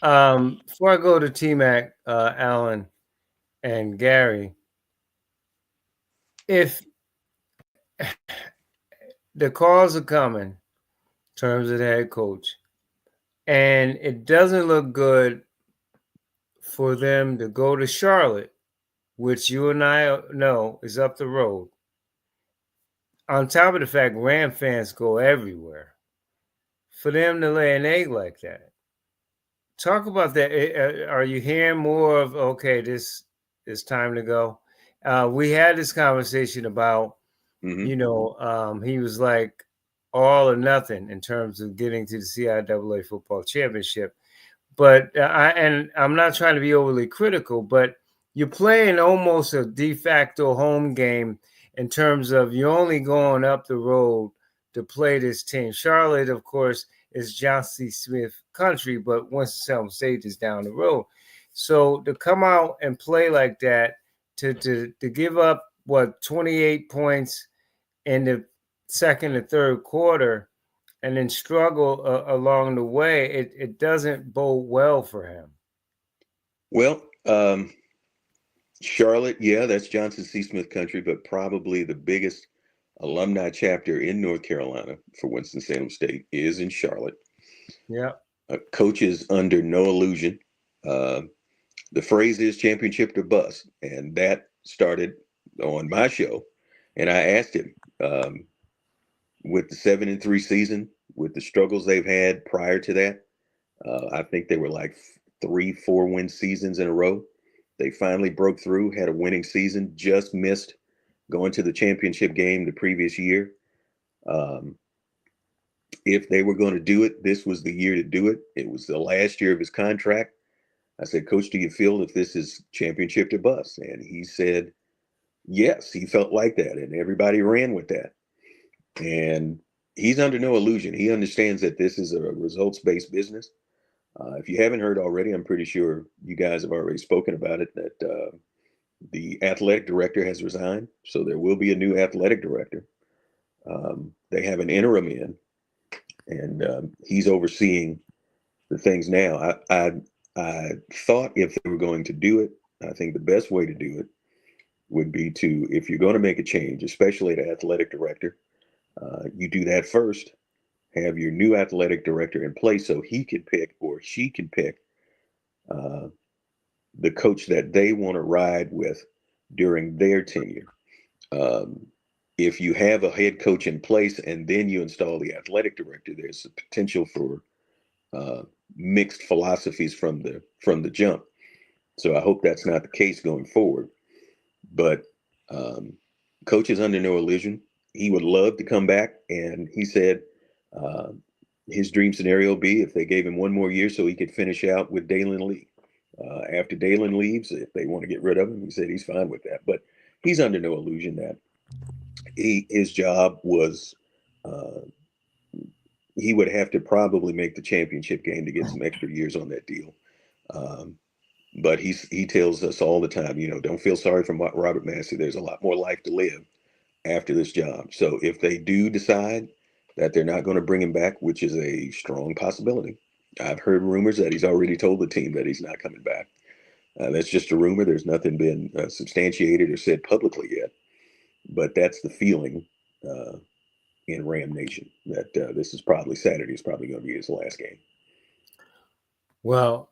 Before I go to T-Mac, Alan, and Gary, if the calls are coming in terms of the head coach, and it doesn't look good for them to go to Charlotte, which you and I know is up the road, on top of the fact Ram fans go everywhere, for them to lay an egg like that. Talk about that. Are you hearing more of, okay, this is time to go? We had this conversation about, he was like all or nothing in terms of getting to the CIAA football championship. But I'm not trying to be overly critical, but you're playing almost a de facto home game in terms of you're only going up the road to play this team. Charlotte, of course, is Johnson C. Smith country, but Winston-Salem State is down the road. So to come out and play like that, to give up 28 points in the second and third quarter, and then struggle along the way, it doesn't bode well for him. Well, Charlotte, yeah, that's Johnson C. Smith country, but probably the biggest alumni chapter in North Carolina for Winston-Salem State is in Charlotte. Yeah. Coach is under no illusion. The phrase is championship or bust, and that started on my show. And I asked him, with the 7-3 season, with the struggles they've had prior to that, I think they were like 3-4 win seasons in a row. They finally broke through, had a winning season, just missed going to the championship game the previous year. If they were going to do it, this was the year to do it. It was the last year of his contract. I said, Coach, do you feel if this is championship or bust? And he said, yes, he felt like that. And everybody ran with that. And he's under no illusion. He understands that this is a results-based business. If you haven't heard already, I'm pretty sure you guys have already spoken about it, that the athletic director has resigned. So there will be a new athletic director. They have an interim in, and he's overseeing the things now. I thought if they were going to do it, I think the best way to do it would be to, if you're going to make a change, especially the athletic director, you do that first. Have your new athletic director in place so he can pick or she can pick the coach that they want to ride with during their tenure. If you have a head coach in place and then you install the athletic director, there's a potential for mixed philosophies from the jump. So I hope that's not the case going forward. But coach is under no illusion. He would love to come back, and he said his dream scenario would be if they gave him one more year so he could finish out with Dalen Lee. After Dalen leaves, if they want to get rid of him, he said he's fine with that. But he's under no illusion that his job was he would have to probably make the championship game to get some extra years on that deal. But he tells us all the time, don't feel sorry for Robert Massey. There's a lot more life to live after this job. So if they do decide that they're not going to bring him back, which is a strong possibility, I've heard rumors that he's already told the team that he's not coming back. That's just a rumor. There's nothing been substantiated or said publicly yet. But that's the feeling in Ram Nation, that this is probably Saturday is probably going to be his last game. Well,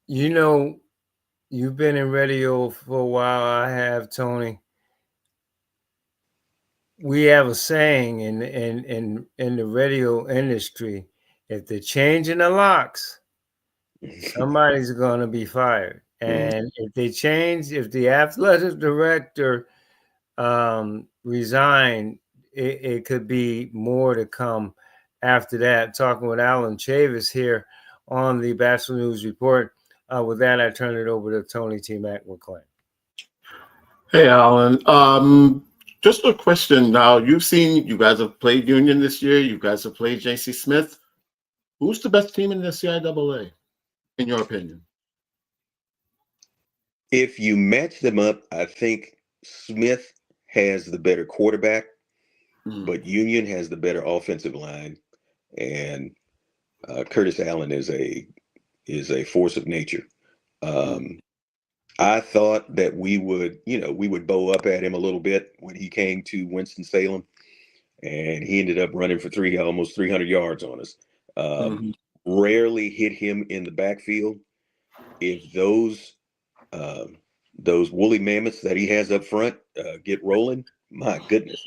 you've been in radio for a while. I have, Tony. We have a saying in the radio industry: if they're changing the locks, somebody's going to be fired. And if the athletic director resign, it could be more to come after that. Talking with Alan Chavis here on the Batchelor News Report. With that, I turn it over to Tony T. Mac McClain. Hey, Alan. Just a question now. You guys have played Union this year. You guys have played J.C. Smith. Who's the best team in the CIAA, in your opinion? If you match them up, I think Smith has the better quarterback, but Union has the better offensive line, and Curtis Allen is a force of nature. Um, I thought that we would bow up at him a little bit when he came to Winston-Salem, and he ended up running for almost 300 yards on us. Mm-hmm. Rarely hit him in the backfield. If those woolly mammoths that he has up front get rolling, my goodness,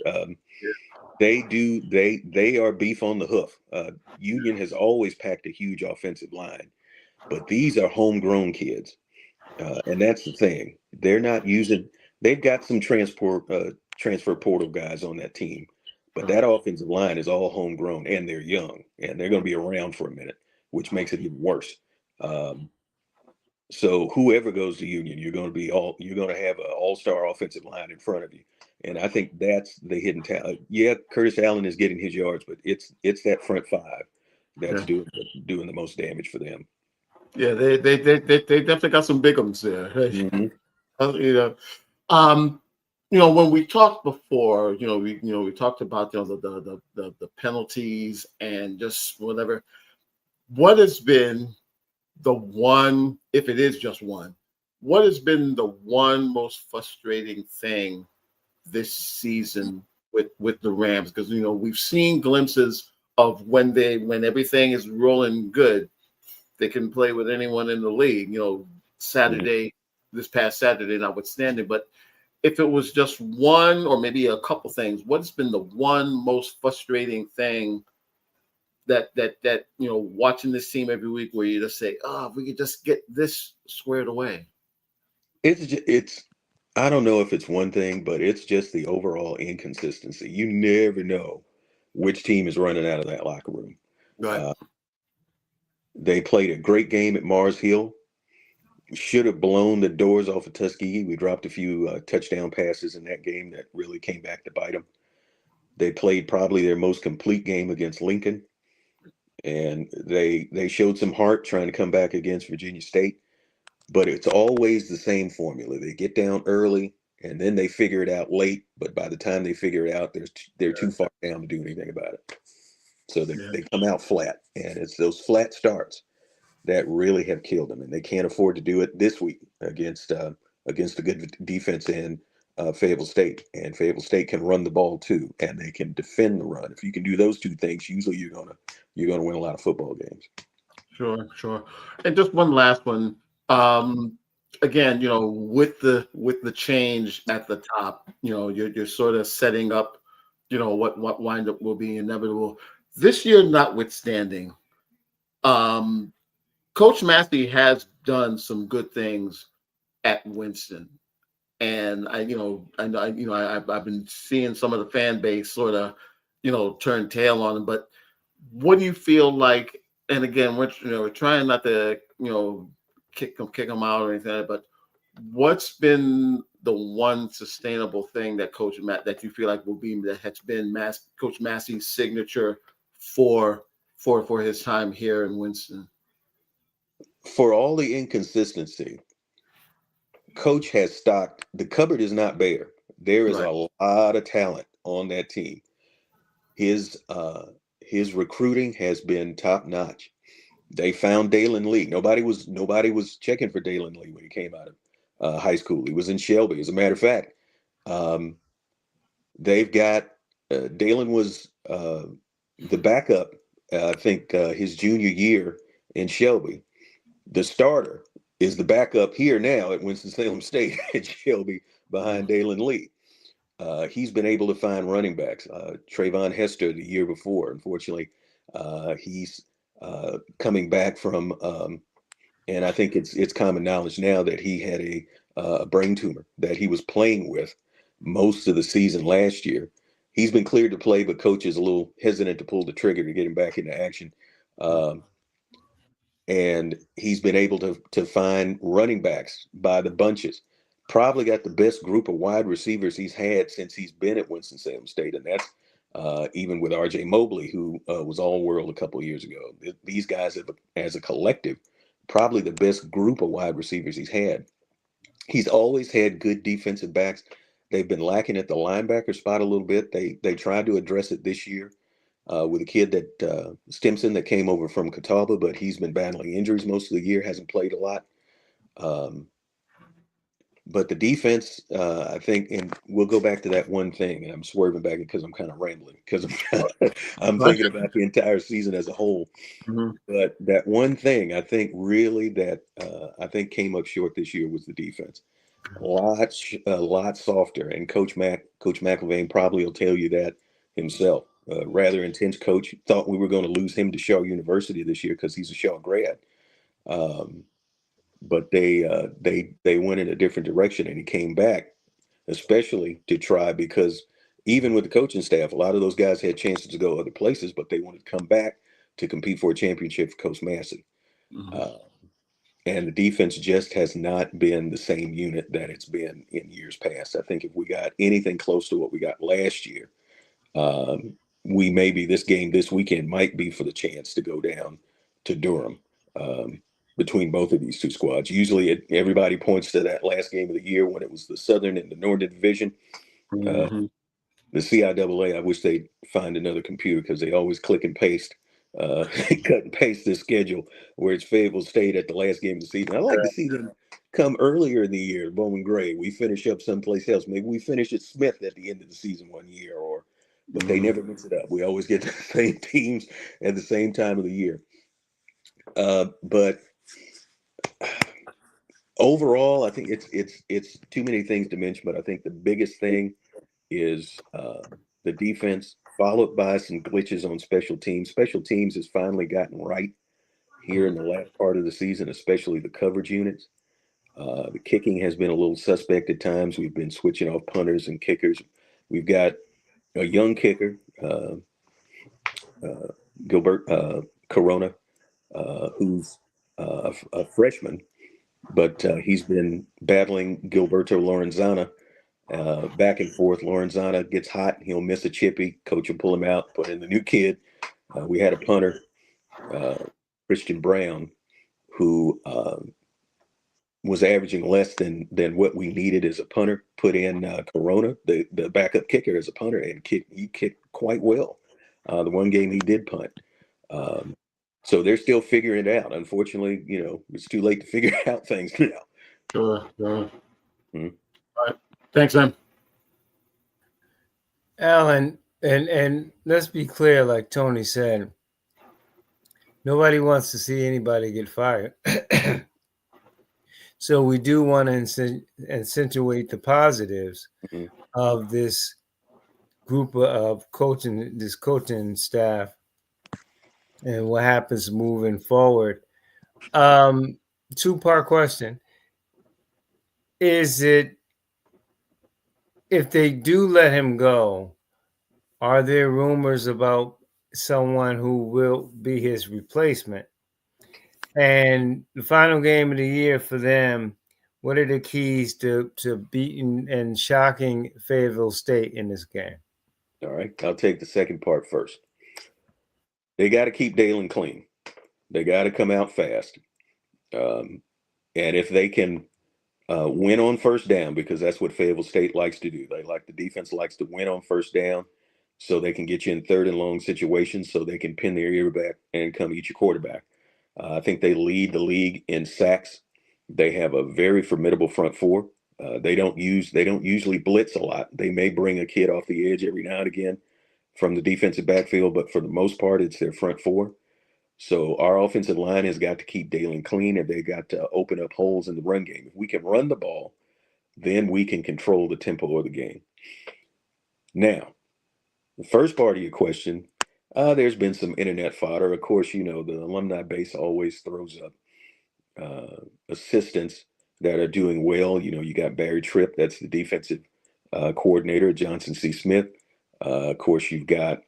they are beef on the hoof. Union has always packed a huge offensive line, but these are homegrown kids. And that's the thing. They're not using. They've got some transfer portal guys on that team, but that offensive line is all homegrown, and they're young, and they're going to be around for a minute, which makes it even worse. Um, so whoever goes to Union, you're going to have an all-star offensive line in front of you, and I think that's the hidden talent. Yeah, Curtis Allen is getting his yards, but it's that front five that's Yeah. doing the most damage for them. Yeah, they definitely got some big ones there. Mm-hmm. You know, um, when we talked before, we talked about the penalties and just whatever. What has been the one, if it is just one, what has been the one most frustrating thing this season with the Rams? Because we've seen glimpses of when everything is rolling good, they can play with anyone in the league. Saturday, this past Saturday, notwithstanding. But if it was just one or maybe a couple things, what's been the one most frustrating thing that watching this team every week where you just say, oh, if we could just get this squared away? It's I don't know if it's one thing, but it's just the overall inconsistency. You never know which team is running out of that locker room. Right. Uh, they played a great game at Mars Hill. Should have blown the doors off of Tuskegee. We dropped a few touchdown passes in that game that really came back to bite them. They played probably their most complete game against Lincoln, and they showed some heart trying to come back against Virginia State. But it's always the same formula. They get down early and then they figure it out late. But by the time they figure it out, they're too far down to do anything about it. So they come out flat, and it's those flat starts that really have killed them, and they can't afford to do it this week against a good defense in Fayetteville State. And Fayetteville State can run the ball too, and they can defend the run. If you can do those two things, usually you're gonna win a lot of football games. Sure. And just one last one. Again, with the change at the top, you're sort of setting up, what wind up will be inevitable. This year notwithstanding, Coach Massey has done some good things at Winston. And I've been seeing some of the fan base sort of, turn tail on him. But what do you feel like? And again, we're trying not to kick them out or anything, but what's been the one sustainable thing that that you feel like that has been Coach Massey's signature for his time here in Winston? For all the inconsistency, Coach has stocked the cupboard is not bare. There is Right. a lot of talent on that team. His recruiting has been top notch. They found Dalen Lee. Nobody was checking for Dalen Lee when he came out of high school. He was in Shelby. As a matter of fact, um, they've got Dalen was the backup. I think his junior year in Shelby. The starter is the backup here now at Winston-Salem State at Shelby behind Dalen Lee. He's been able to find running backs. Trayvon Hester the year before, unfortunately, he's coming back from, and I think it's common knowledge now that he had a brain tumor that he was playing with most of the season last year. He's been cleared to play, but coach is a little hesitant to pull the trigger to get him back into action. And he's been able to find running backs by the bunches. Probably got the best group of wide receivers he's had since he's been at Winston-Salem State, and that's even with R.J. Mobley, who was All-World a couple of years ago. These guys, as a collective, probably the best group of wide receivers he's had. He's always had good defensive backs. They've been lacking at the linebacker spot a little bit. They tried to address it this year with a kid that Stimson that came over from Catawba, but he's been battling injuries most of the year, hasn't played a lot. But the defense, I think, and we'll go back to that one thing, and I'm swerving back because I'm kind of rambling because I'm thinking about the entire season as a whole. Mm-hmm. But that one thing I think really that I think came up short this year was the defense. A lot softer, and Coach McIlvain probably will tell you that himself. Rather intense coach. Thought we were going to lose him to Shaw University this year because he's a Shaw grad. But they went in a different direction, and he came back, especially to try because even with the coaching staff, a lot of those guys had chances to go other places, but they wanted to come back to compete for a championship for Coach Massey. Mm-hmm. And the defense just has not been the same unit that it's been in years past. I think if we got anything close to what we got last year, we maybe this game this weekend might be for the chance to go down to Durham between both of these two squads. Usually everybody points to that last game of the year when it was the Southern and the Northern Division. Mm-hmm. The CIAA, I wish they'd find another computer because they always click and paste, cut and paste this schedule where it's Fayetteville State at the last game of the season. I like to see them come earlier in the year, Bowman Gray. We finish up someplace else. Maybe we finish at Smith at the end of the season one year, but they never mix it up. We always get the same teams at the same time of the year. But overall, I think it's too many things to mention. But I think the biggest thing is the defense, followed by some glitches on special teams. Special teams has finally gotten right here in the last part of the season, especially the coverage units. The kicking has been a little suspect at times. We've been switching off punters and kickers. We've got a young kicker, Gilbert Corona, who's a freshman, but he's been battling Gilberto Lorenzana back and forth. Lorenzana gets hot. He'll miss a chippy. Coach will pull him out, put in the new kid. We had a punter, Christian Brown, who was averaging less than what we needed as a punter. Put in Corona, the backup kicker, as a punter, and he kicked quite well. The one game he did punt. So they're still figuring it out. Unfortunately, it's too late to figure out things now. Sure. Mm-hmm. All right. Thanks, man. Alan, and let's be clear, like Tony said, nobody wants to see anybody get fired. So we do want to accentuate the positives Mm-hmm. of this group of this coaching staff and what happens moving forward. Two-part question. Is it, if they do let him go, are there rumors about someone who will be his replacement? And the final game of the year for them, what are the keys to beating and shocking Fayetteville State in this game? All right, I'll take the second part first. They got to keep Dalen clean. They got to come out fast. And if they can win on first down, because that's what Fayetteville State likes to do. The defense likes to win on first down so they can get you in third and long situations so they can pin their ear back and come eat your quarterback. I think they lead the league in sacks. They have a very formidable front four. They don't usually blitz a lot. They may bring a kid off the edge every now and again from the defensive backfield, but for the most part, it's their front four. So our offensive line has got to keep Dalen clean, and they got to open up holes in the run game. If we can run the ball, then we can control the tempo of the game. Now, the first part of your question, there's been some internet fodder. Of course, the alumni base always throws up assistants that are doing well. You got Barry Tripp, that's the defensive coordinator at Johnson C. Smith. Of course, you've got,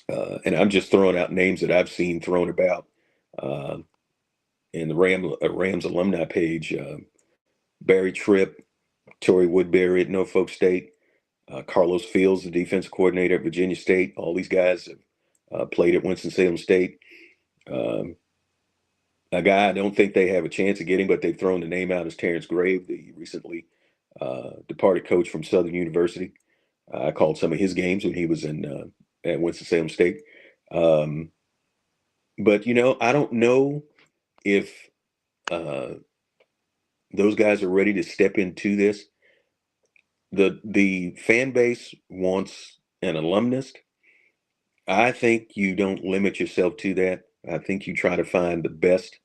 and I'm just throwing out names that I've seen thrown about in the Rams alumni page. Barry Tripp, Torrey Woodbury at Norfolk State, Carlos Fields, the defensive coordinator at Virginia State. All these guys have played at Winston-Salem State. A guy I don't think they have a chance of getting, but they've thrown the name out as Terrence Grave, the recently departed coach from Southern University. I called some of his games when he was at Winston-Salem State. Um, but I don't know if uh, those guys are ready to step into this. The fan base wants an alumnus. I think you don't limit yourself to that. I think you try to find the best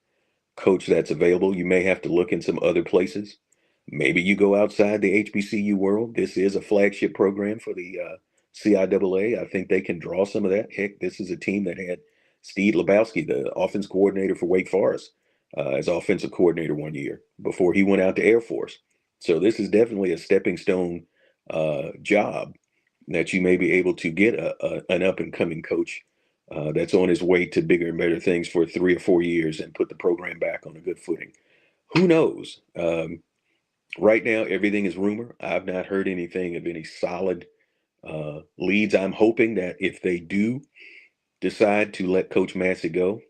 coach that's available. You may have to look in some other places. Maybe you go outside the HBCU world. This is a flagship program for the CIAA. I think they can draw some of that. Heck, this is a team that had Steve Lebowski, the offense coordinator for Wake Forest, as offensive coordinator one year before he went out to Air Force. So this is definitely a stepping stone job that you may be able to get an up and coming coach that's on his way to bigger and better things for 3 or 4 years and put the program back on a good footing. Who knows? Right now, everything is rumor. I've not heard anything of any solid leads. I'm hoping that if they do decide to let Coach Massey go,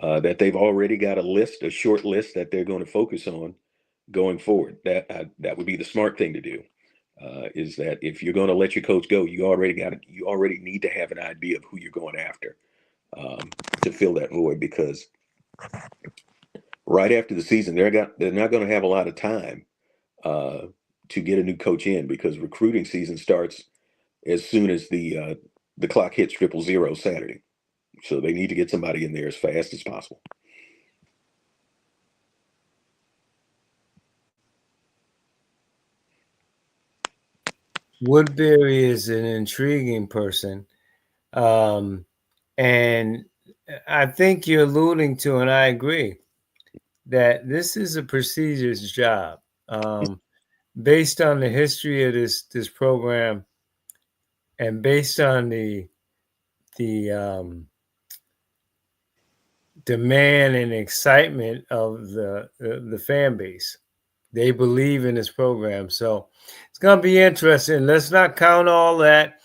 that they've already got a short list that they're going to focus on going forward. That would be the smart thing to do. Is that if you're going to let your coach go, you already need to have an idea of who you're going after to fill that void, because right after the season, they're not going to have a lot of time to get a new coach in, because recruiting season starts as soon as the clock hits 000 Saturday. So they need to get somebody in there as fast as possible. Woodbury is an intriguing person. And I think you're alluding to, and I agree, that this is a prestigious job. Based on the history of this program, and based on the demand and excitement of the fan base, they believe in this program. So it's going to be interesting. Let's not count all that.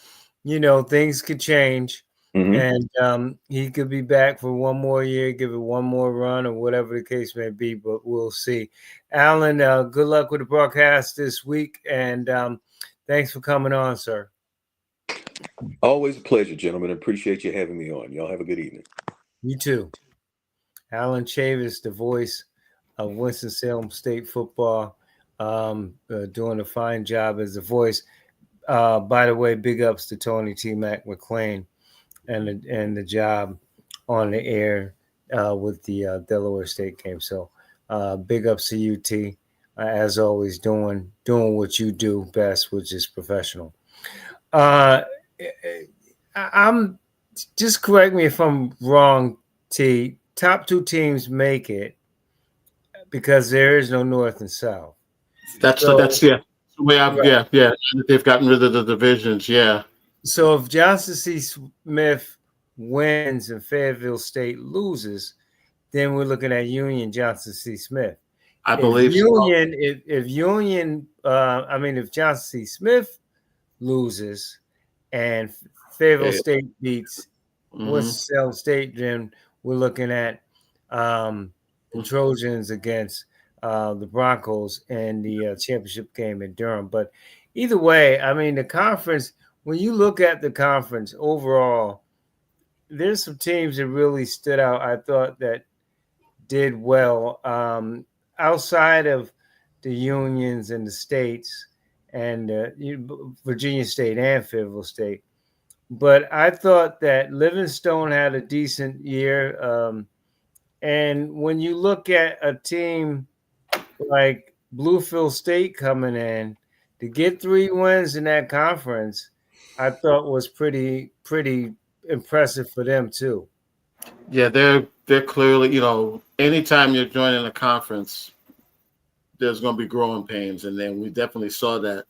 Things could change. Mm-hmm. And he could be back for one more year, give it one more run, or whatever the case may be. But we'll see. Alan, good luck with the broadcast this week, and thanks for coming on, sir. Always a pleasure, gentlemen. Appreciate you having me on. Y'all have a good evening. You too. Alan Chavis, the voice of Winston-Salem State football, doing a fine job as the voice. By the way, big ups to Tony T. Mac McLean and the job on the air with the Delaware State game. So big ups to you, T. As always, doing what you do best, which is professional. I'm just correct me if I'm wrong, T. Top two teams make it because there is no North and South. That's So, the way right. yeah. They've gotten rid of the divisions. Yeah. So if Johnson C. Smith wins and Fayetteville State loses, then we're looking at Union Johnson C. Smith. I believe so. If Johnson C. Smith loses and Fayetteville State beats Winston-Salem State, then we're looking at the Trojans against the Broncos in the championship game in Durham. But either way, the conference, when you look at the conference overall, there's some teams that really stood out. I thought that did well outside of the unions and the states and Virginia State and Fayetteville State. But I thought that Livingstone had a decent year. And when you look at a team like Bluefield State coming in to get 3 wins in that conference, I thought was pretty impressive for them too. Yeah, they're clearly, anytime you're joining a conference, there's going to be growing pains, and then we definitely saw that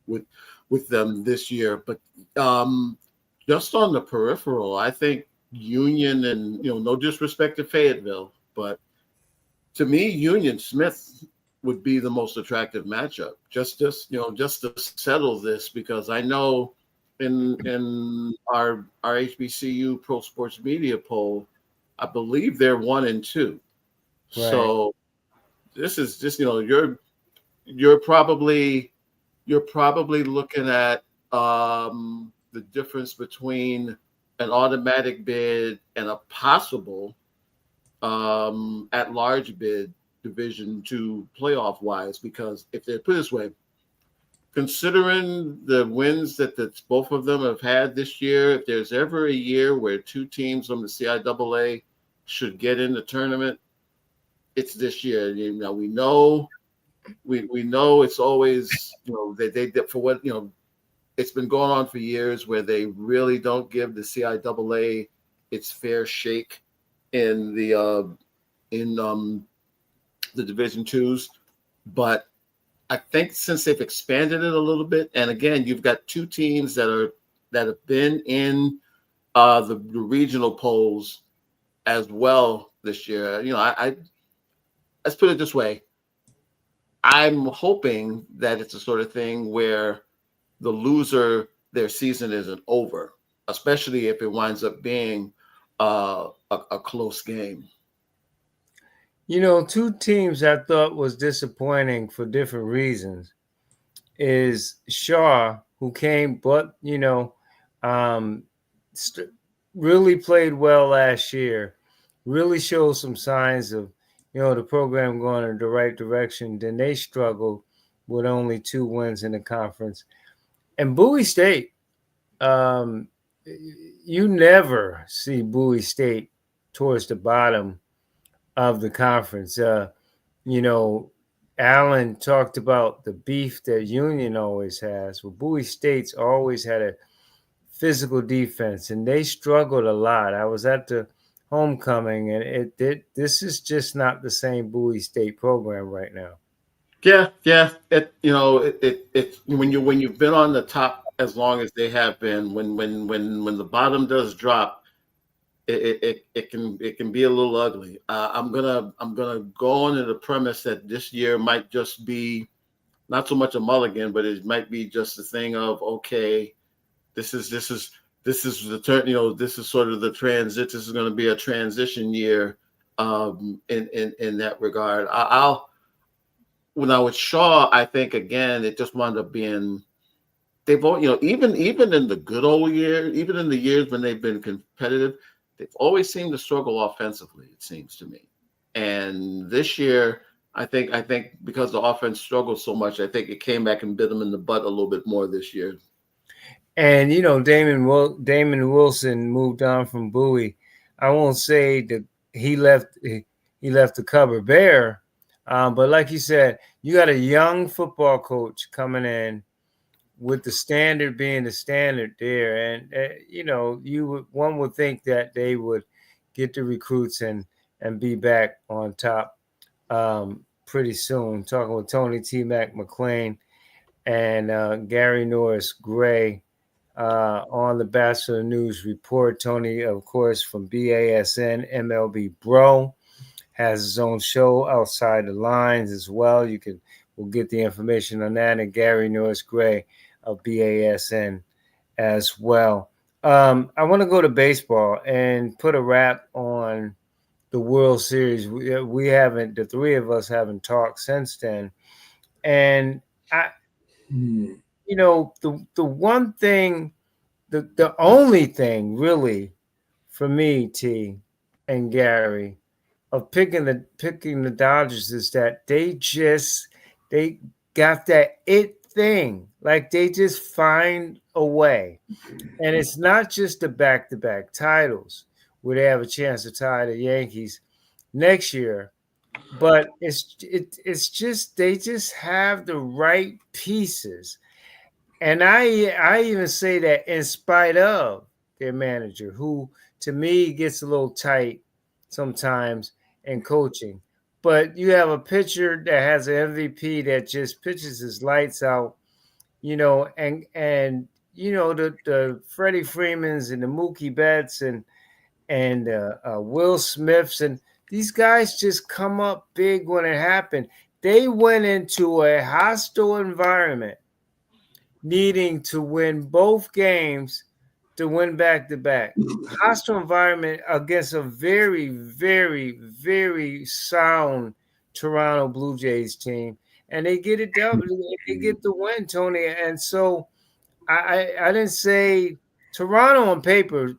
with them this year. But just on the peripheral, I think Union and no disrespect to Fayetteville, but to me, Union Smith would be the most attractive matchup. Just to settle this, because I know in our HBCU Pro Sports Media poll, I believe they're 1 and 2. Right. So this is just, you're probably looking at the difference between an automatic bid and a possible at large bid Division two playoff wise, because if they put it this way, considering the wins that both of them have had this year, if there's ever a year where two teams from the CIAA should get in the tournament, it's this year. We know it's always, they for what, it's been going on for years where they really don't give the CIAA its fair shake in the Division twos, but I think since they've expanded it a little bit, and again, you've got two teams that have been in the regional polls as well this year. I let's put it this way: I'm hoping that it's a sort of thing where the loser, their season isn't over, especially if it winds up being a close game. Two teams I thought was disappointing for different reasons is Shaw, who came, but um, really played well last year, really showed some signs of the program going in the right direction. Then they struggled with only 2 wins in the conference. And Bowie State, um, you never see Bowie State towards the bottom of the conference. Allen talked about the beef that Union always has. Well, Bowie State's always had a physical defense, and they struggled a lot. I was at the homecoming, and this is just not the same Bowie State program right now. Yeah. It when you've been on the top as long as they have been, when the bottom does drop, it can be a little ugly. I'm gonna go on to the premise that this year might just be not so much a mulligan, but it might be just a thing of, okay, this is the turn. This is sort of the transit. This is going to be a transition year in that regard. Now with Shaw, I think again it just wound up being they've all, even in the good old years, even in the years when they've been competitive, they've always seemed to struggle offensively, it seems to me. And this year, I think because the offense struggled so much, I think it came back and bit them in the butt a little bit more this year. And Damon Wilson moved on from Bowie. I won't say that he left the cupboard bare, but like you said, you got a young football coach coming in with the standard being the standard there, and one would think that they would get the recruits and be back on top pretty soon. Talking with Tony T. Mac McLean and Gary Norris Gray on the Batchelor News Report. Tony, of course, from BASN MLB Bro, has his own show Outside the Lines as well. We'll get the information on that, and Gary Norris Gray of BASN as well. I want to go to baseball and put a wrap on the World Series. We haven't, the three of us haven't talked since then. And the one thing, the only thing really for me, T and Gary, of picking the Dodgers is that they got that it thing. Like they just find a way. And it's not just the back-to-back titles where they have a chance to tie the Yankees next year, but it's just they just have the right pieces. And I even say that in spite of their manager, who to me gets a little tight sometimes in coaching. But you have a pitcher that has an MVP that just pitches his lights out, and the Freddie Freemans and the Mookie Betts and Will Smiths, and these guys just come up big when it happened. They went into a hostile environment needing to win both games to win back to back. Hostile environment against a very, very, very sound Toronto Blue Jays team, and they get it done. They get the win, Tony. And so I didn't say Toronto on paper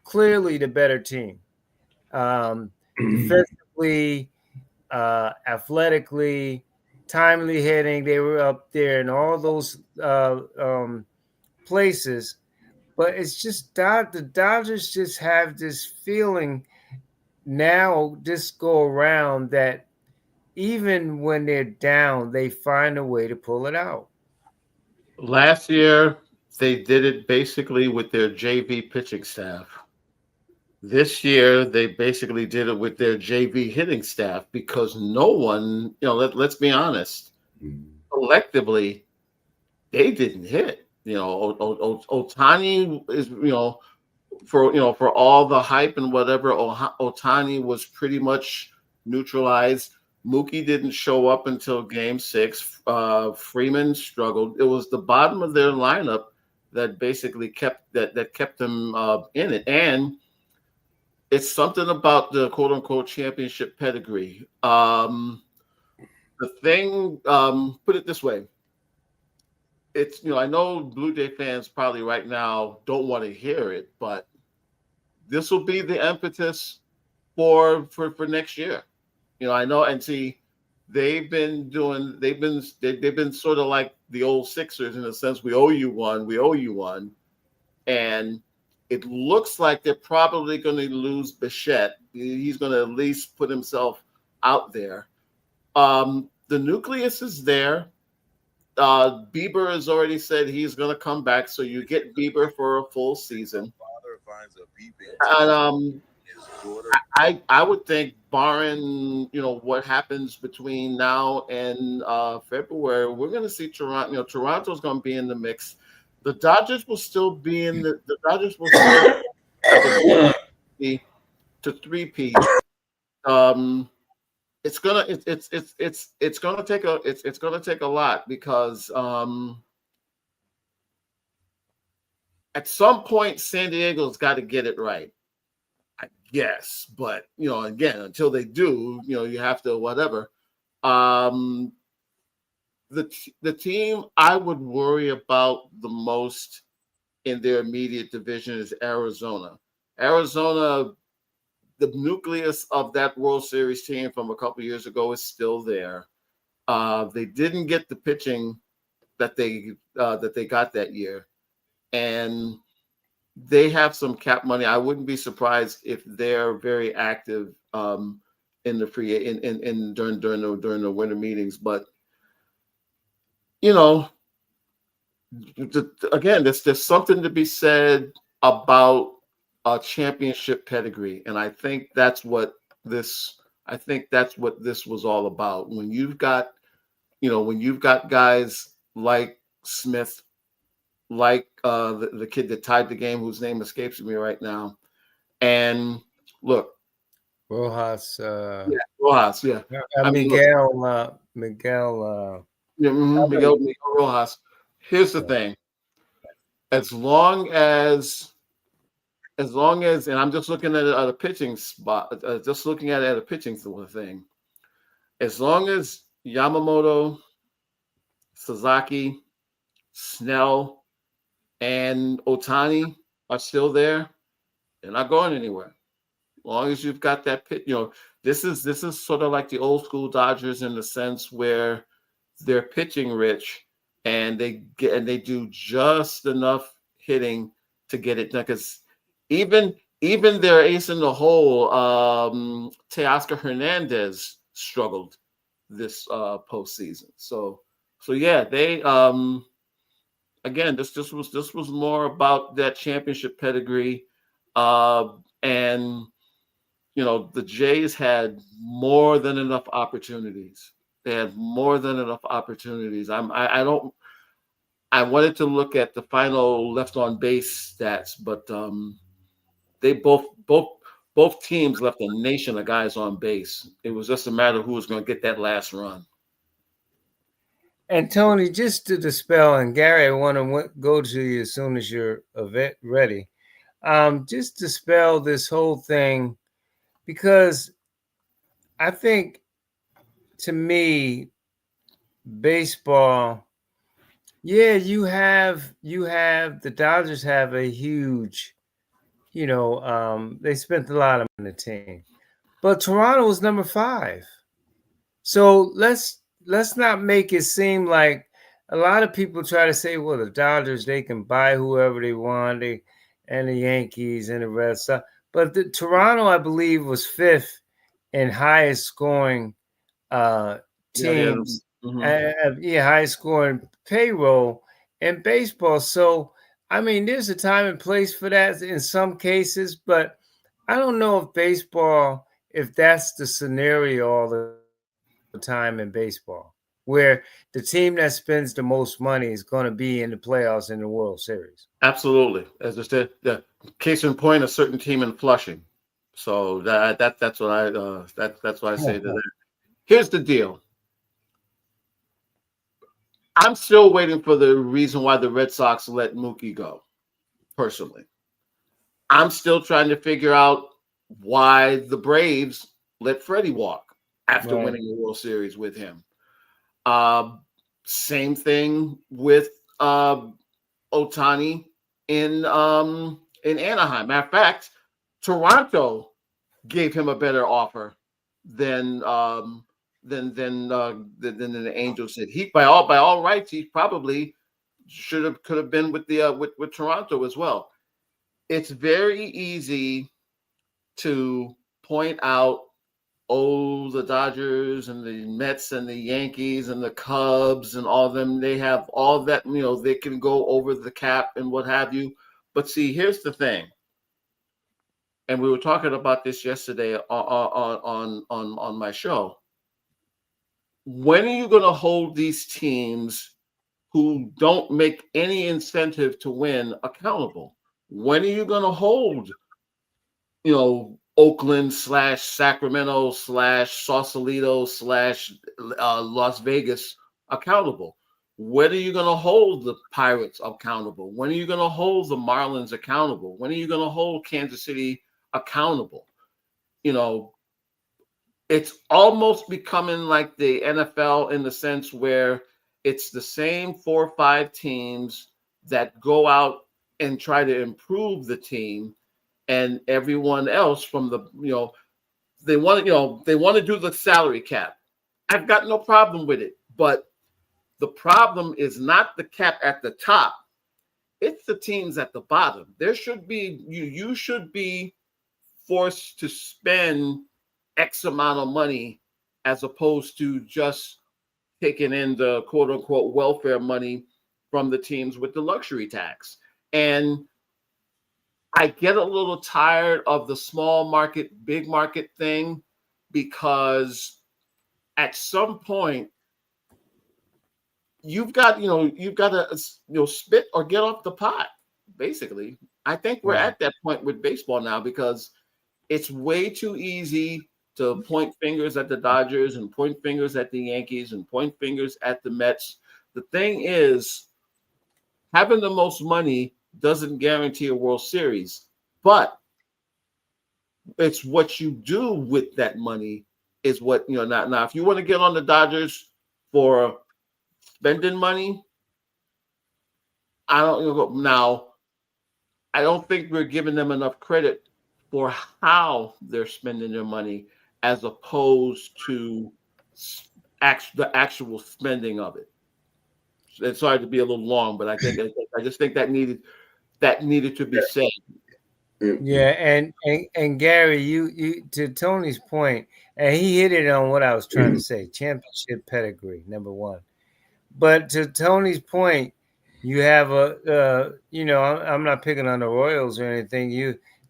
clearly the better team. Defensively, athletically, timely hitting, they were up there in all those places. But it's just the Dodgers just have this feeling now, this go around, that even when they're down, they find a way to pull it out. Last year, they did it basically with their JV pitching staff. This year, they basically did it with their JV hitting staff because no one, let's be honest, collectively, they didn't hit. Otani is, for all the hype and whatever, Otani was pretty much neutralized. Mookie didn't show up until Game 6. Freeman struggled. It was the bottom of their lineup that basically kept them in it. And it's something about the quote unquote championship pedigree. The thing, put it this way. It's, I know Blue Jay fans probably right now don't want to hear it, but this will be the impetus for next year. I know, and see, they've been sort of like the old Sixers in a sense. We owe you one, and it looks like they're probably going to lose Bichette. He's going to at least put himself out there. The nucleus is there. Bieber has already said he's going to come back, so you get Bieber for a full season. And I would think, barring what happens between now and February, we're going to see Toronto. Toronto's going to be in the mix. The Dodgers will still be in the Dodgers will still be to three-peat. It's gonna take a lot because at some point San Diego's got to get it right, I guess. But again, until they do, you have to whatever. The team I would worry about the most in their immediate division is Arizona. Arizona, the nucleus of that World Series team from a couple years ago is still there. They didn't get the pitching that they got that year, and they have some cap money. I wouldn't be surprised if they're very active in the during the winter meetings. But again, there's something to be said about a championship pedigree, and I think that's what this was all about. When you've got guys like Smith, like the kid that tied the game, whose name escapes me right now, and look, Rojas. Rojas, yeah. Miguel. Miguel Rojas. Here's the thing: as long as, and I'm just looking at a pitching spot, just looking at it at a pitching thing. As long as Yamamoto, Sasaki, Snell, and Otani are still there, they're not going anywhere. As long as you've got that pit, this is sort of like the old school Dodgers in the sense where they're pitching rich and they do just enough hitting to get it done. Because even their ace in the hole, Teoscar Hernandez, struggled this postseason. So yeah, they again, this was more about that championship pedigree, and the Jays had more than enough opportunities. They had more than enough opportunities. I wanted to look at the final left on base stats, but they both teams left a nation of guys on base. It was just a matter of who was going to get that last run. And Tony, just to dispel, and Gary, I want to go to you as soon as you're ready. Just dispel this whole thing because I think, to me, baseball. Yeah, you have the Dodgers have a huge, they spent a lot of money on the team, but Toronto was number 5. So let's not make it seem like a lot of people try to say, well, the Dodgers, they can buy whoever they want, and the Yankees and the Red Sox. But the Toronto, I believe, was 5th in highest scoring uh, Yeah, yeah. teams, Hmm. highest scoring payroll in baseball. So I mean, there's a time and place for that in some cases, but I don't know if baseball, if that's the scenario all the time in baseball, where the team that spends the most money is going to be in the playoffs in the World Series. Absolutely. As I said, the case in point, a certain team in Flushing. So that's what that's what I say to that. Here's the deal. I'm still waiting for the reason why the Red Sox let Mookie go. Personally, I'm still trying to figure out why the Braves let Freddie walk after Right. winning the World Series with him. Uh, Same thing with Otani in Anaheim. Matter of fact, Toronto gave him a better offer than than the Angels did. He by all rights, he probably could have been with the with Toronto as well. It's very easy to point out, oh, the Dodgers and the Mets and the Yankees and the Cubs and all of them, they have all that, they can go over the cap and what have you. But see, here's the thing. And we were talking about this yesterday on my show. When are you going to hold these teams who don't make any incentive to win accountable? When are you going to hold, Oakland / Sacramento / Sausalito / Las Vegas accountable? When are you going to hold the Pirates accountable? When are you going to hold the Marlins accountable? When are you going to hold Kansas City accountable? You know, it's almost becoming like the NFL in the sense where it's the same 4 or 5 teams that go out and try to improve the team, and everyone else from the they want to do the salary cap. I've got no problem with it, but the problem is not the cap at the top, it's the teams at the bottom. There should be you should be forced to spend X amount of money as opposed to just taking in the quote unquote welfare money from the teams with the luxury tax. And I get a little tired of the small market, big market thing, because at some point you've got to spit or get off the pot. Basically, I think we're Right. at that point with baseball now because it's way too easy to point fingers at the Dodgers and point fingers at the Yankees and point fingers at the Mets. The thing is, having the most money doesn't guarantee a World Series, but it's what you do with that money is what now if you want to get on the Dodgers for spending money, I don't now I don't think we're giving them enough credit for how they're spending their money as opposed to the actual spending of it. It's sorry to be a little long, but I just think that needed to be said. Yeah, and Gary, you to Tony's point, and he hit it on what I was trying to say. Championship pedigree, number one. But to Tony's point, you have I'm not picking on the Royals or anything.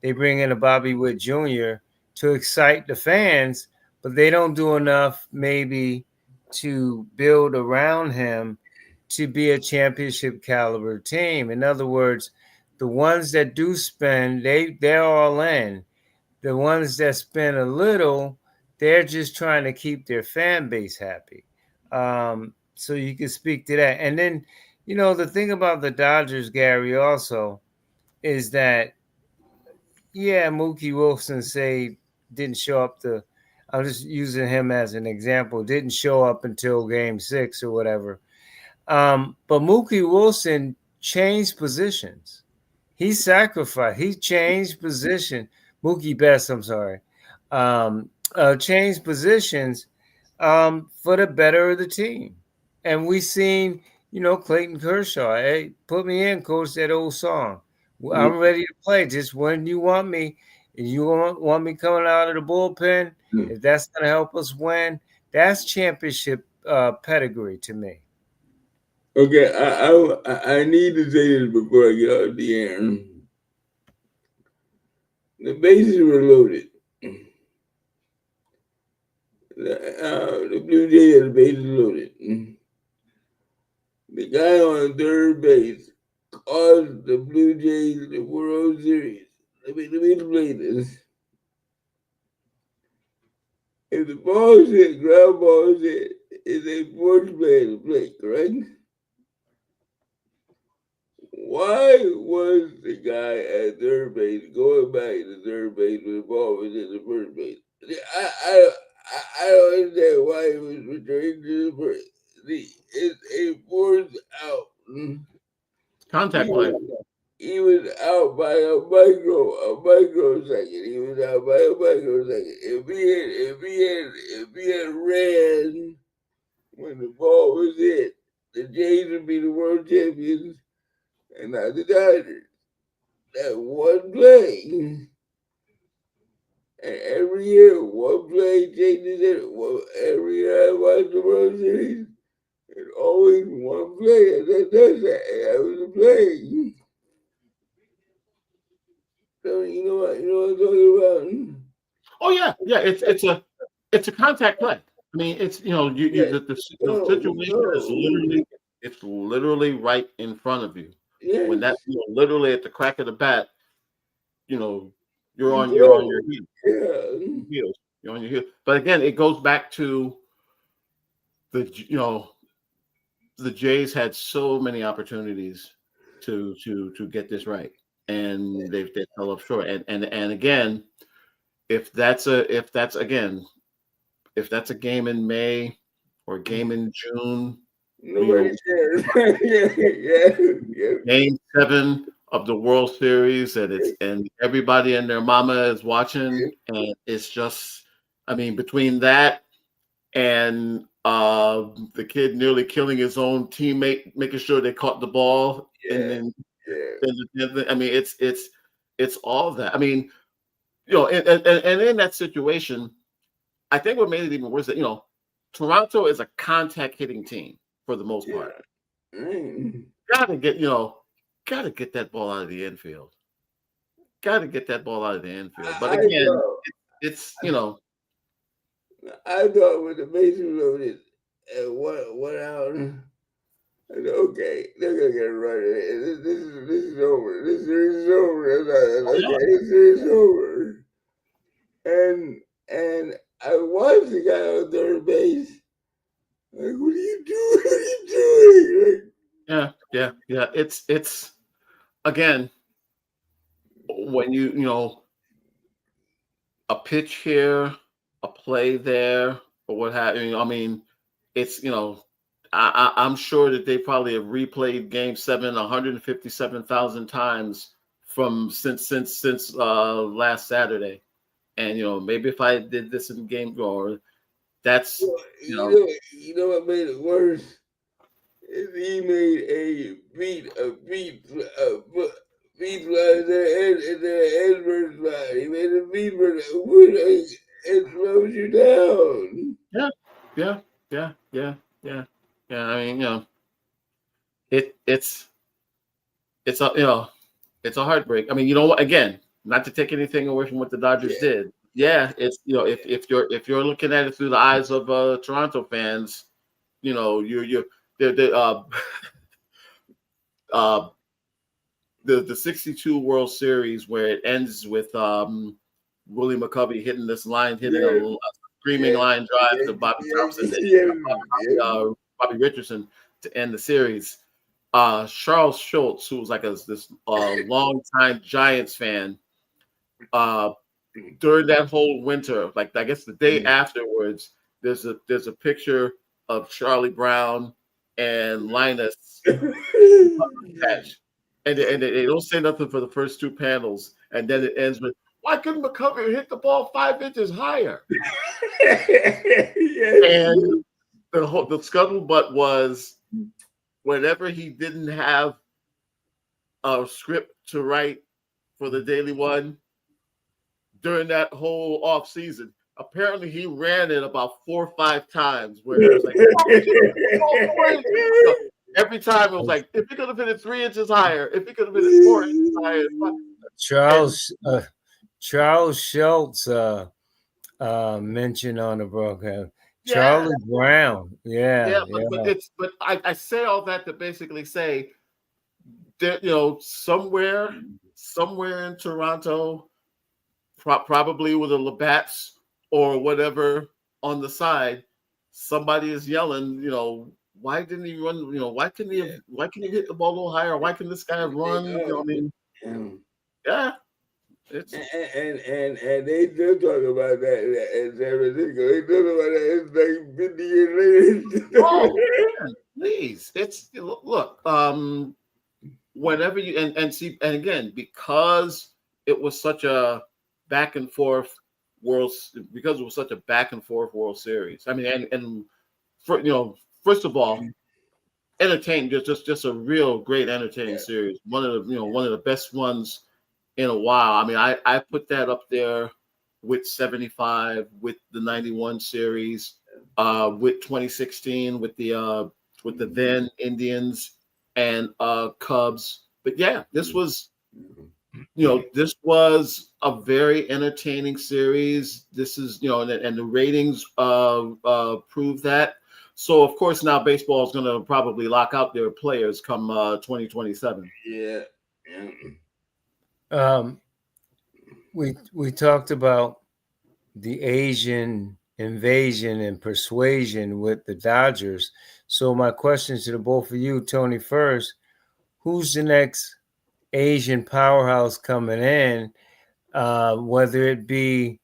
They bring in a Bobby Witt Jr. to excite the fans, but they don't do enough maybe to build around him to be a championship caliber team. In other words, the ones that do spend, they're all in. The ones that spend a little, they're just trying to keep their fan base happy. So you can speak to that. And then, the thing about the Dodgers, Gary, also is that, yeah, Mookie Wilson say didn't show up I'm just using him as an example, didn't show up until game 6 or whatever. But Mookie Wilson changed positions. He sacrificed. He changed position. Mookie Betts, I'm sorry. Changed positions for the better of the team. And we seen, Clayton Kershaw. Hey, put me in, coach, that old song. I'm ready to play. Just when you want me. If you want me coming out of the bullpen, if that's going to help us win, that's championship pedigree to me. Okay, I need to say this before I get out the air. The bases were loaded. The Blue Jays had the bases loaded. The guy on third base caused the Blue Jays the World Series. Let me play this. If the ball is hit, ground ball is hit, is a fourth player to play, correct? Why was the guy at third base going back to third base when the ball was in the first base? I don't understand why he was returning to the first. It's a fourth out. Contact play. He was out by a microsecond. He was out by a microsecond. If he had ran when the ball was hit, the Jays would be the world champions and not the Dodgers. That one play. And every year, one play changes it. Every year I watch the World Series, it's always one play. And that does that. That was a play. So you know what I'm talking about? Oh yeah. It's a contact play. I mean, it's the situation is literally right in front of you. Yes. When that literally at the crack of the bat, you're on your heels. Yeah. You're on your heels. But again, it goes back to the Jays had so many opportunities to get this right, and they fell up short. And again, if that's a game in May or a game in June, Nobody cares. Yeah. Game 7 of the World Series, and everybody and their mama is watching, and it's just, I mean, between that and the kid nearly killing his own teammate, making sure they caught the ball, and then I mean, it's all that. I mean, and in that situation, I think what made it even worse that Toronto is a contact hitting team for the most part. Gotta get that ball out of the infield. Gotta get that ball out of the infield. But again, it's I thought when the bases loaded and one out, I said, okay, they're gonna get a run. This is over. This series is over. Okay, this series is over. And I watched the guy on third base. Like, what are you doing? What are you doing? Yeah. It's again when a pitch here, a play there, or what have you. I mean, it's I'm sure that they probably have replayed Game 7 157,000 times since last Saturday. And maybe if I did this in game or that's you know what made it worse is he made a beat fly and then Edwards fly. He made a beat for it slows you down. Yeah. I mean, it's it's a heartbreak. I mean, again, not to take anything away from what the Dodgers did. Yeah, it's if you're looking at it through the eyes of Toronto fans, you're the 62 World Series where it ends with Willie McCovey hitting a screaming line drive to Bobby Thompson. Bobby Richardson to end the series. Charles Schultz, who was like this long-time Giants fan, during that whole winter, like I guess the day afterwards, there's a picture of Charlie Brown and Linus patch, and they don't say nothing for the first two panels, and then it ends with, "Why couldn't McCovey hit the ball 5 inches higher?" And the scuttlebutt was, whenever he didn't have a script to write for the Daily One during that whole off season, apparently he ran it about 4 or 5 times, where he was like, every time it was like, if he could have hit it 3 inches higher, if he could have hit it 4 inches higher. Charles Schultz mentioned on the broadcast. Yeah. Charlie Brown. Yeah. But I say all that to basically say that, somewhere in Toronto, probably with a Labatt's or whatever on the side, somebody is yelling, why didn't he run? Why couldn't he hit the ball a little higher? Why can this guy run? I mean, yeah. And they still talk about that in San Francisco. They talk about that. It's like 50 years later. Oh, man, please! It's look. Whenever you and see, and again, because it was such a back and forth World Series. I mean, and first of all, entertaining, just a real great entertaining series. One of the best ones in a while. I mean, I put that up there with 75, with the 91 series, with 2016, with the then Indians and Cubs. But yeah, this was a very entertaining series. This is, and the ratings prove that. So of course now baseball is going to probably lock out their players come 2027. Yeah. We talked about the Asian invasion and persuasion with the Dodgers. So my question to the both of you, Tony, first, who's the next Asian powerhouse coming in? Whether it be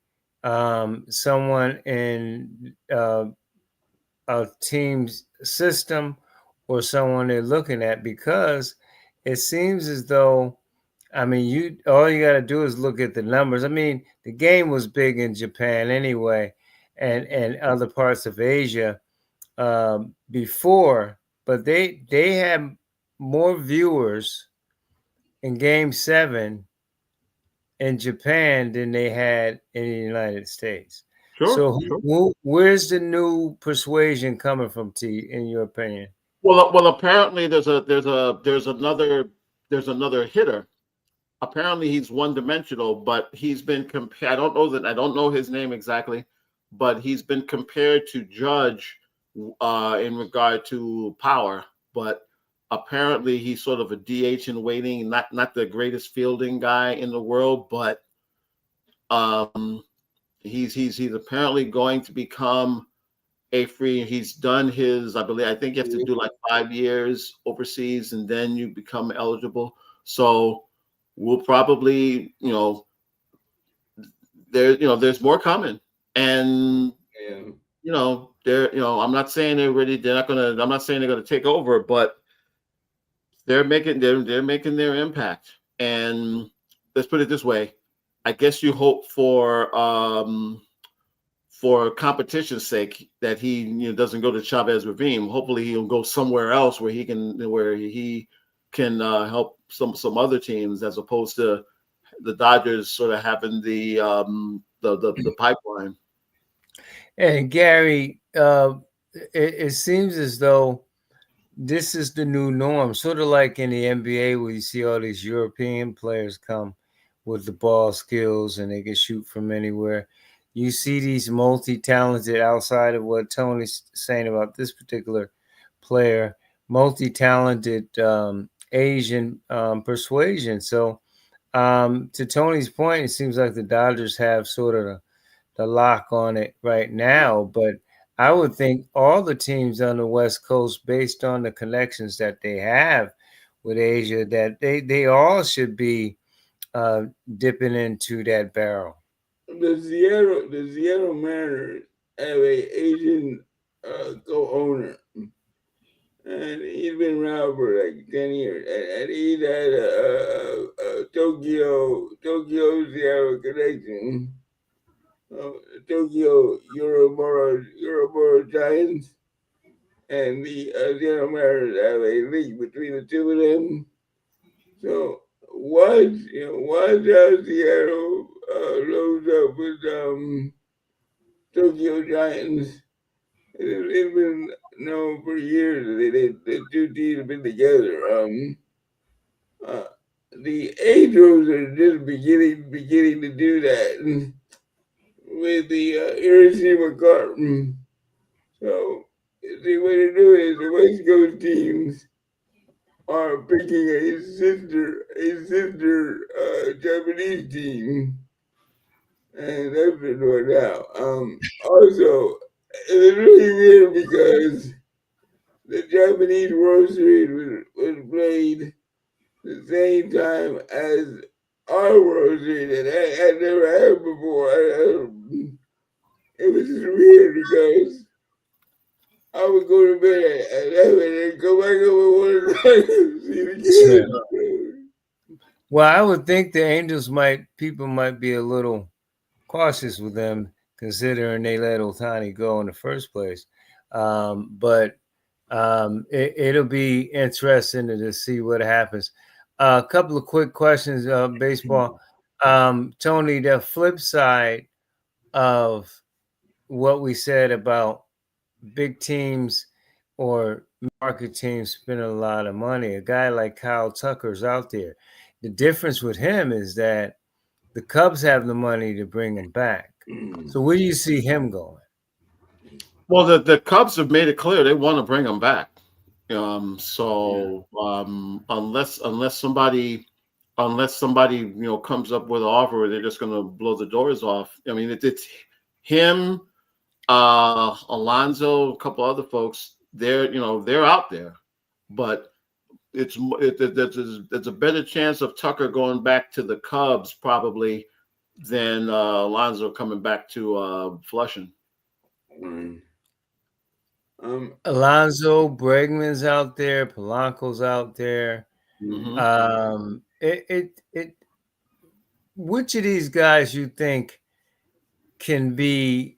someone in a team's system or someone they're looking at, because it seems as though, I mean, all you got to do is look at the numbers. I mean, the game was big in Japan anyway, and other parts of Asia before, but they had more viewers in Game 7 in Japan than they had in the United States. Sure. Where's the new persuasion coming from, T, in your opinion? Well, apparently there's another hitter. Apparently he's one-dimensional, but he's been compared. I don't know his name exactly, but he's been compared to Judge in regard to power. But apparently he's sort of a DH in waiting, not the greatest fielding guy in the world, but he's apparently going to become a free. He's done his, I think you have to do like 5 years overseas and then you become eligible. So we'll probably, there's more coming. And I'm not saying I'm not saying they're gonna take over, but they're making their impact. And let's put it this way, I guess you hope for competition's sake that he doesn't go to Chavez Ravine. Hopefully he'll go somewhere else where he can help some other teams, as opposed to the Dodgers sort of having the pipeline. And Gary, it seems as though this is the new norm, sort of like in the NBA where you see all these European players come with the ball skills and they can shoot from anywhere. You see these multi-talented, outside of what Tony's saying about this particular player, multi-talented Asian persuasion. So to Tony's point, it seems like the Dodgers have sort of the lock on it right now, but I would think all the teams on the West Coast, based on the connections that they have with Asia, that they all should be uh, dipping into that barrel. The Seattle Mariners have a Asian co-owner, and he's been around for like 10 years, and he's had a Tokyo Seattle connection. Tokyo Euroboro Giants and the Seattle Mariners have a link between the two of them. So once Seattle loads up with Tokyo Giants, it's been known for years that the two teams have been together. Uh, the Angels are just beginning to do that with the Hiroshima Carp. So the way to do it is the West Coast teams are picking a sister Japanese team, and that's been going out. Also, it's really weird because the Japanese World Series was played the same time as our World Series, and I never had before. It was just weird because I would go to bed at 11 and go back up at 1 o'clock and see the game. Well, I would think the Angels people might be a little cautious with them, considering they let Otani go in the first place. But it'll be interesting to see what happens. A couple of quick questions, baseball. Tony, the flip side of what we said about big teams or market teams spending a lot of money, a guy like Kyle Tucker's out there. The difference with him is that the Cubs have the money to bring him back. So where do you see him going? Well, the Cubs have made it clear they want to bring him back. Unless somebody comes up with an offer where they're just going to blow the doors off. I mean, it's him, Alonso, a couple other folks. They're out there, but there's a better chance of Tucker going back to the Cubs probably than Alonso coming back to Flushing. Alonso, Bregman's out there, Polanco's out there. Mm-hmm. Which of these guys you think can be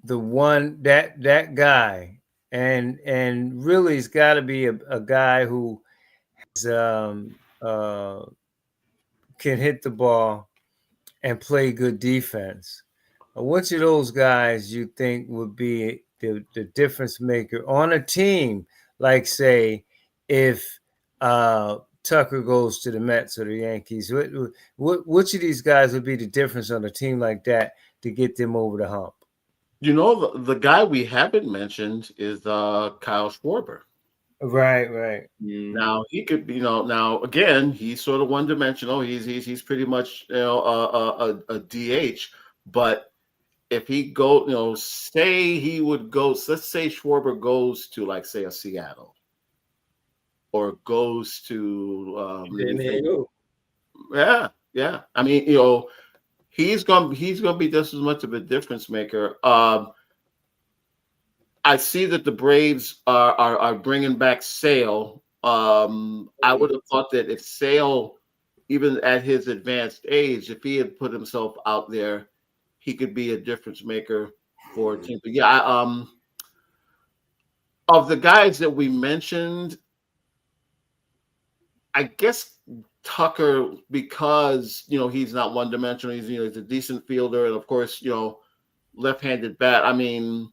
the one that guy, and really it's got to be a guy who has, can hit the ball and play good defense. Which of those guys you think would be the difference maker on a team? Like, say, if Tucker goes to the Mets or the Yankees, which of these guys would be the difference on a team like that to get them over the hump? The guy we haven't mentioned is Kyle Schwarber. Right. Now he could be, now again, he's sort of one dimensional. He's pretty much a DH. But if he say he would go, let's say Schwarber goes to like say a Seattle or goes to yeah. I mean, he's gonna be just as much of a difference maker. I see that the Braves are bringing back Sale. I would have thought that if Sale, even at his advanced age, if he had put himself out there, he could be a difference maker for a team. But yeah, of the guys that we mentioned, I guess Tucker, because he's not one dimensional. He's a decent fielder, and of course, left-handed bat. I mean,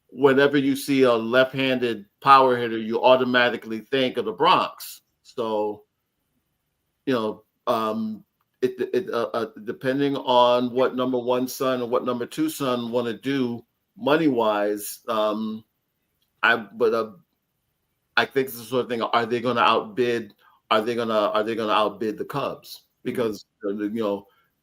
whenever you see a left-handed power hitter, you automatically think of the Bronx. So, depending on what number one son and what number two son want to do money-wise, I think it's the sort of thing. Are they going to outbid? Are they going to outbid the Cubs? Because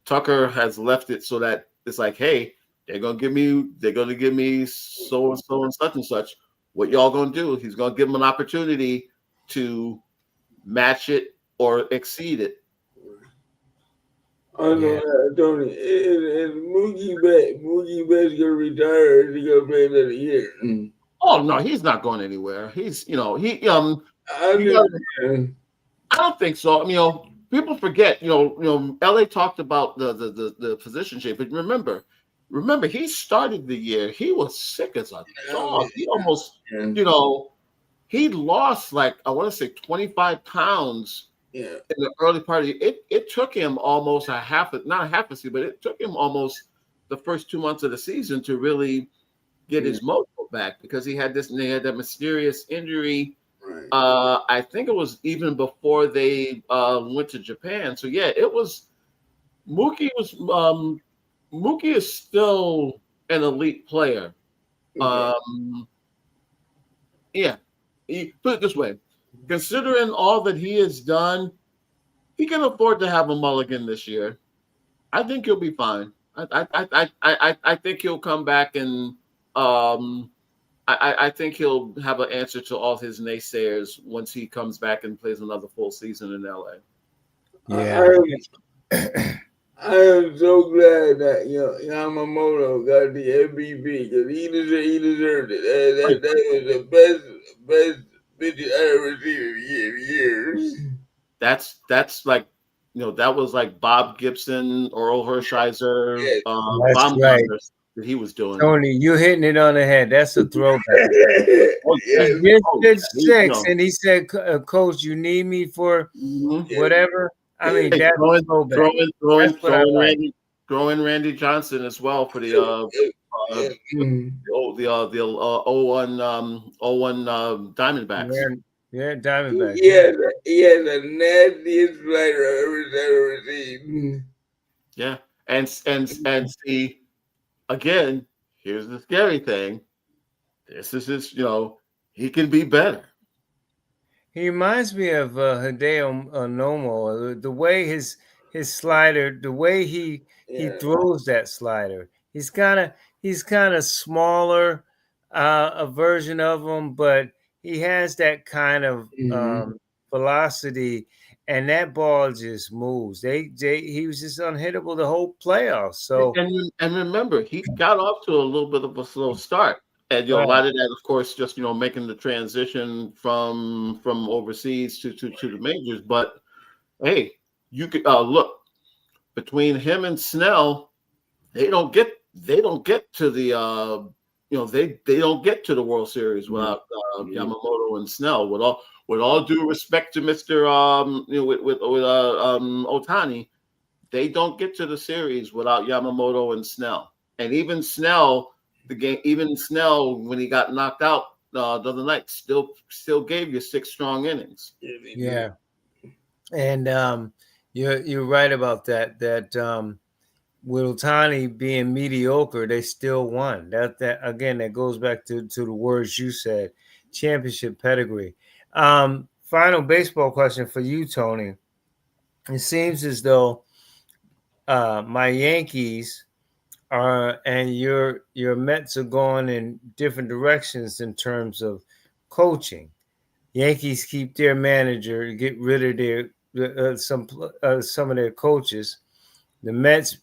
Tucker has left it so that it's like, hey, they're gonna give me so and so and such and such. What y'all gonna do? He's gonna give them an opportunity to match it or exceed it. I know that, Tony. Is Mookie Betts gonna retire? Or is he gonna play another year? Oh no, he's not going anywhere. He's he I you just, got I don't think so. People forget. LA talked about the position shape, but remember, he started the year. He was sick as a dog. He almost, he lost like I want to say 25 pounds in the early part of the year. It took him almost not a half a season, but it took him almost the first 2 months of the season to really get his mojo back because they had that mysterious injury. Right. I think it was even before they went to Japan. So yeah, it was Mookie is still an elite player. Yeah, put it this way: considering all that he has done, he can afford to have a mulligan this year. I think he'll be fine. I think he'll come back and I think he'll have an answer to all his naysayers once he comes back and plays another full season in LA. Yeah. I am so glad that Yamamoto got the MVP because he deserved it. That was the best pitcher I ever seen in years. That's like that was like Bob Gibson, Oral Hershiser, That's right. that he was doing. Tony, you hitting it on the head. That's a throwback. He just did 6, and he said, "Coach, you need me for whatever." I mean, that's a throwback. Throwing Randy Johnson as well for the 01 Diamondbacks. Yeah, Diamondbacks. He has a nastiest slider I've ever seen. Yeah, and see, again, here's the scary thing. This is his, he can be better. He reminds me of Hideo Nomo. The way his slider, the way he throws that slider. He's kind of smaller, a version of him, but he has that kind of velocity, and that ball just moves. He was just unhittable the whole playoffs. So and remember, he got off to a little bit of a slow start. And a lot of that, of course, just making the transition from overseas to the majors. But hey, you could look between him and Snell, they don't get to the they don't get to the World Series without Yamamoto and Snell. With all due respect to Mr. With Ohtani, they don't get to the series without Yamamoto and Snell. And even Snell. Snell, when he got knocked out the other night, still gave you 6 strong innings. Yeah, and you're right about that. That with Ohtani being mediocre, they still won. That again, that goes back to the words you said: championship pedigree. Final baseball question for you, Tony. It seems as though my Yankees and your Mets are going in different directions in terms of coaching. Yankees keep their manager, get rid of their some of their coaches. The Mets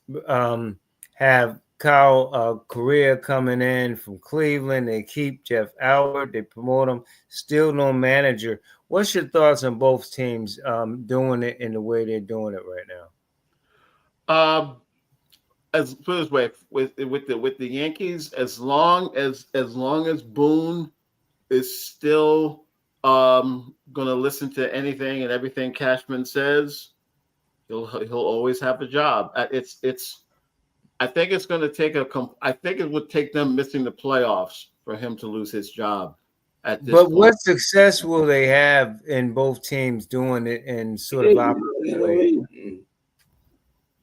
have Kyle Correa coming in from Cleveland. They keep Jeff Albert. They promote him. Still no manager. What's your thoughts on both teams doing it in the way they're doing it right now? As put this way, with the Yankees, as long as Boone is still going to listen to anything and everything Cashman says, he'll always have a job. I think it's going to take I think it would take them missing the playoffs for him to lose his job. At this point. What success will they have in both teams doing it in sort of opposite way?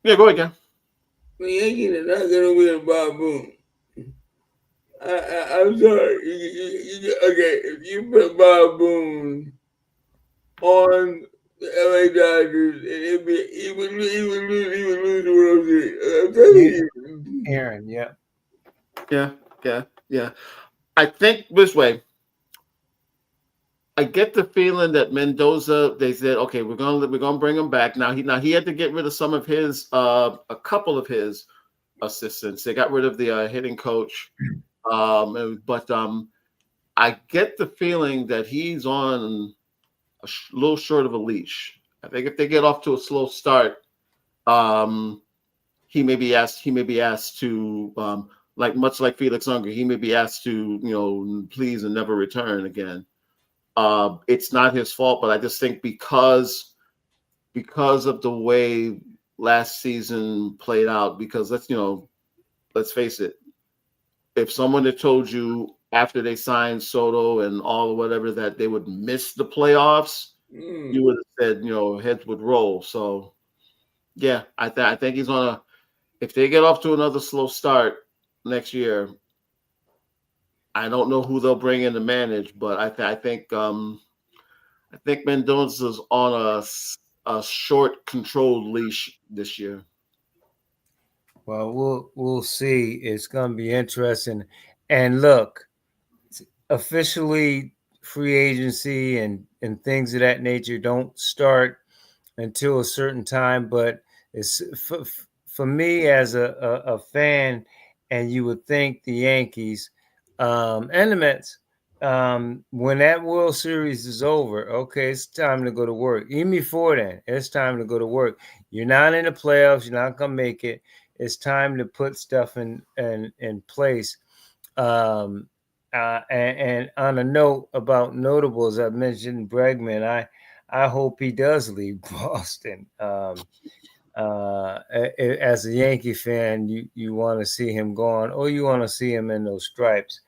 Yeah, go again. The Yankees are not going to win Bob Boone. I'm sorry. Okay, if you put Bob Boone on the LA Dodgers, he would lose the World Series. I'm telling you. Aaron, yeah. Yeah. I think this way. I get the feeling that Mendoza. They said, okay, we're gonna bring him back. Now he had to get rid of some of his a couple of his assistants. They got rid of the hitting coach. But I get the feeling that he's on a little short of a leash. I think if they get off to a slow start, um, he may be asked. He may be asked to, like much like Felix Unger, he may be asked to, please and never return again. It's not his fault, but I just think because of the way last season played out. Because let's face it. If someone had told you after they signed Soto and all or whatever that they would miss the playoffs, you would have said, heads would roll. So, yeah, I think he's on a. If they get off to another slow start next year, I don't know who they'll bring in to manage, but I think Mendoza's on a short, controlled leash this year. Well, we'll see. It's going to be interesting. And look, officially, free agency and things of that nature don't start until a certain time. But it's for me as a fan, and you would think the Yankees and the Mets, when that World Series is over, okay, it's time to go to work. Even before then, it's time to go to work. You're not in the playoffs. You're not gonna make it. It's time to put stuff in place. Um, and on a note about notables, I mentioned Bregman. I hope he does leave Boston. As a Yankee fan, you want to see him gone, or you want to see him in those stripes.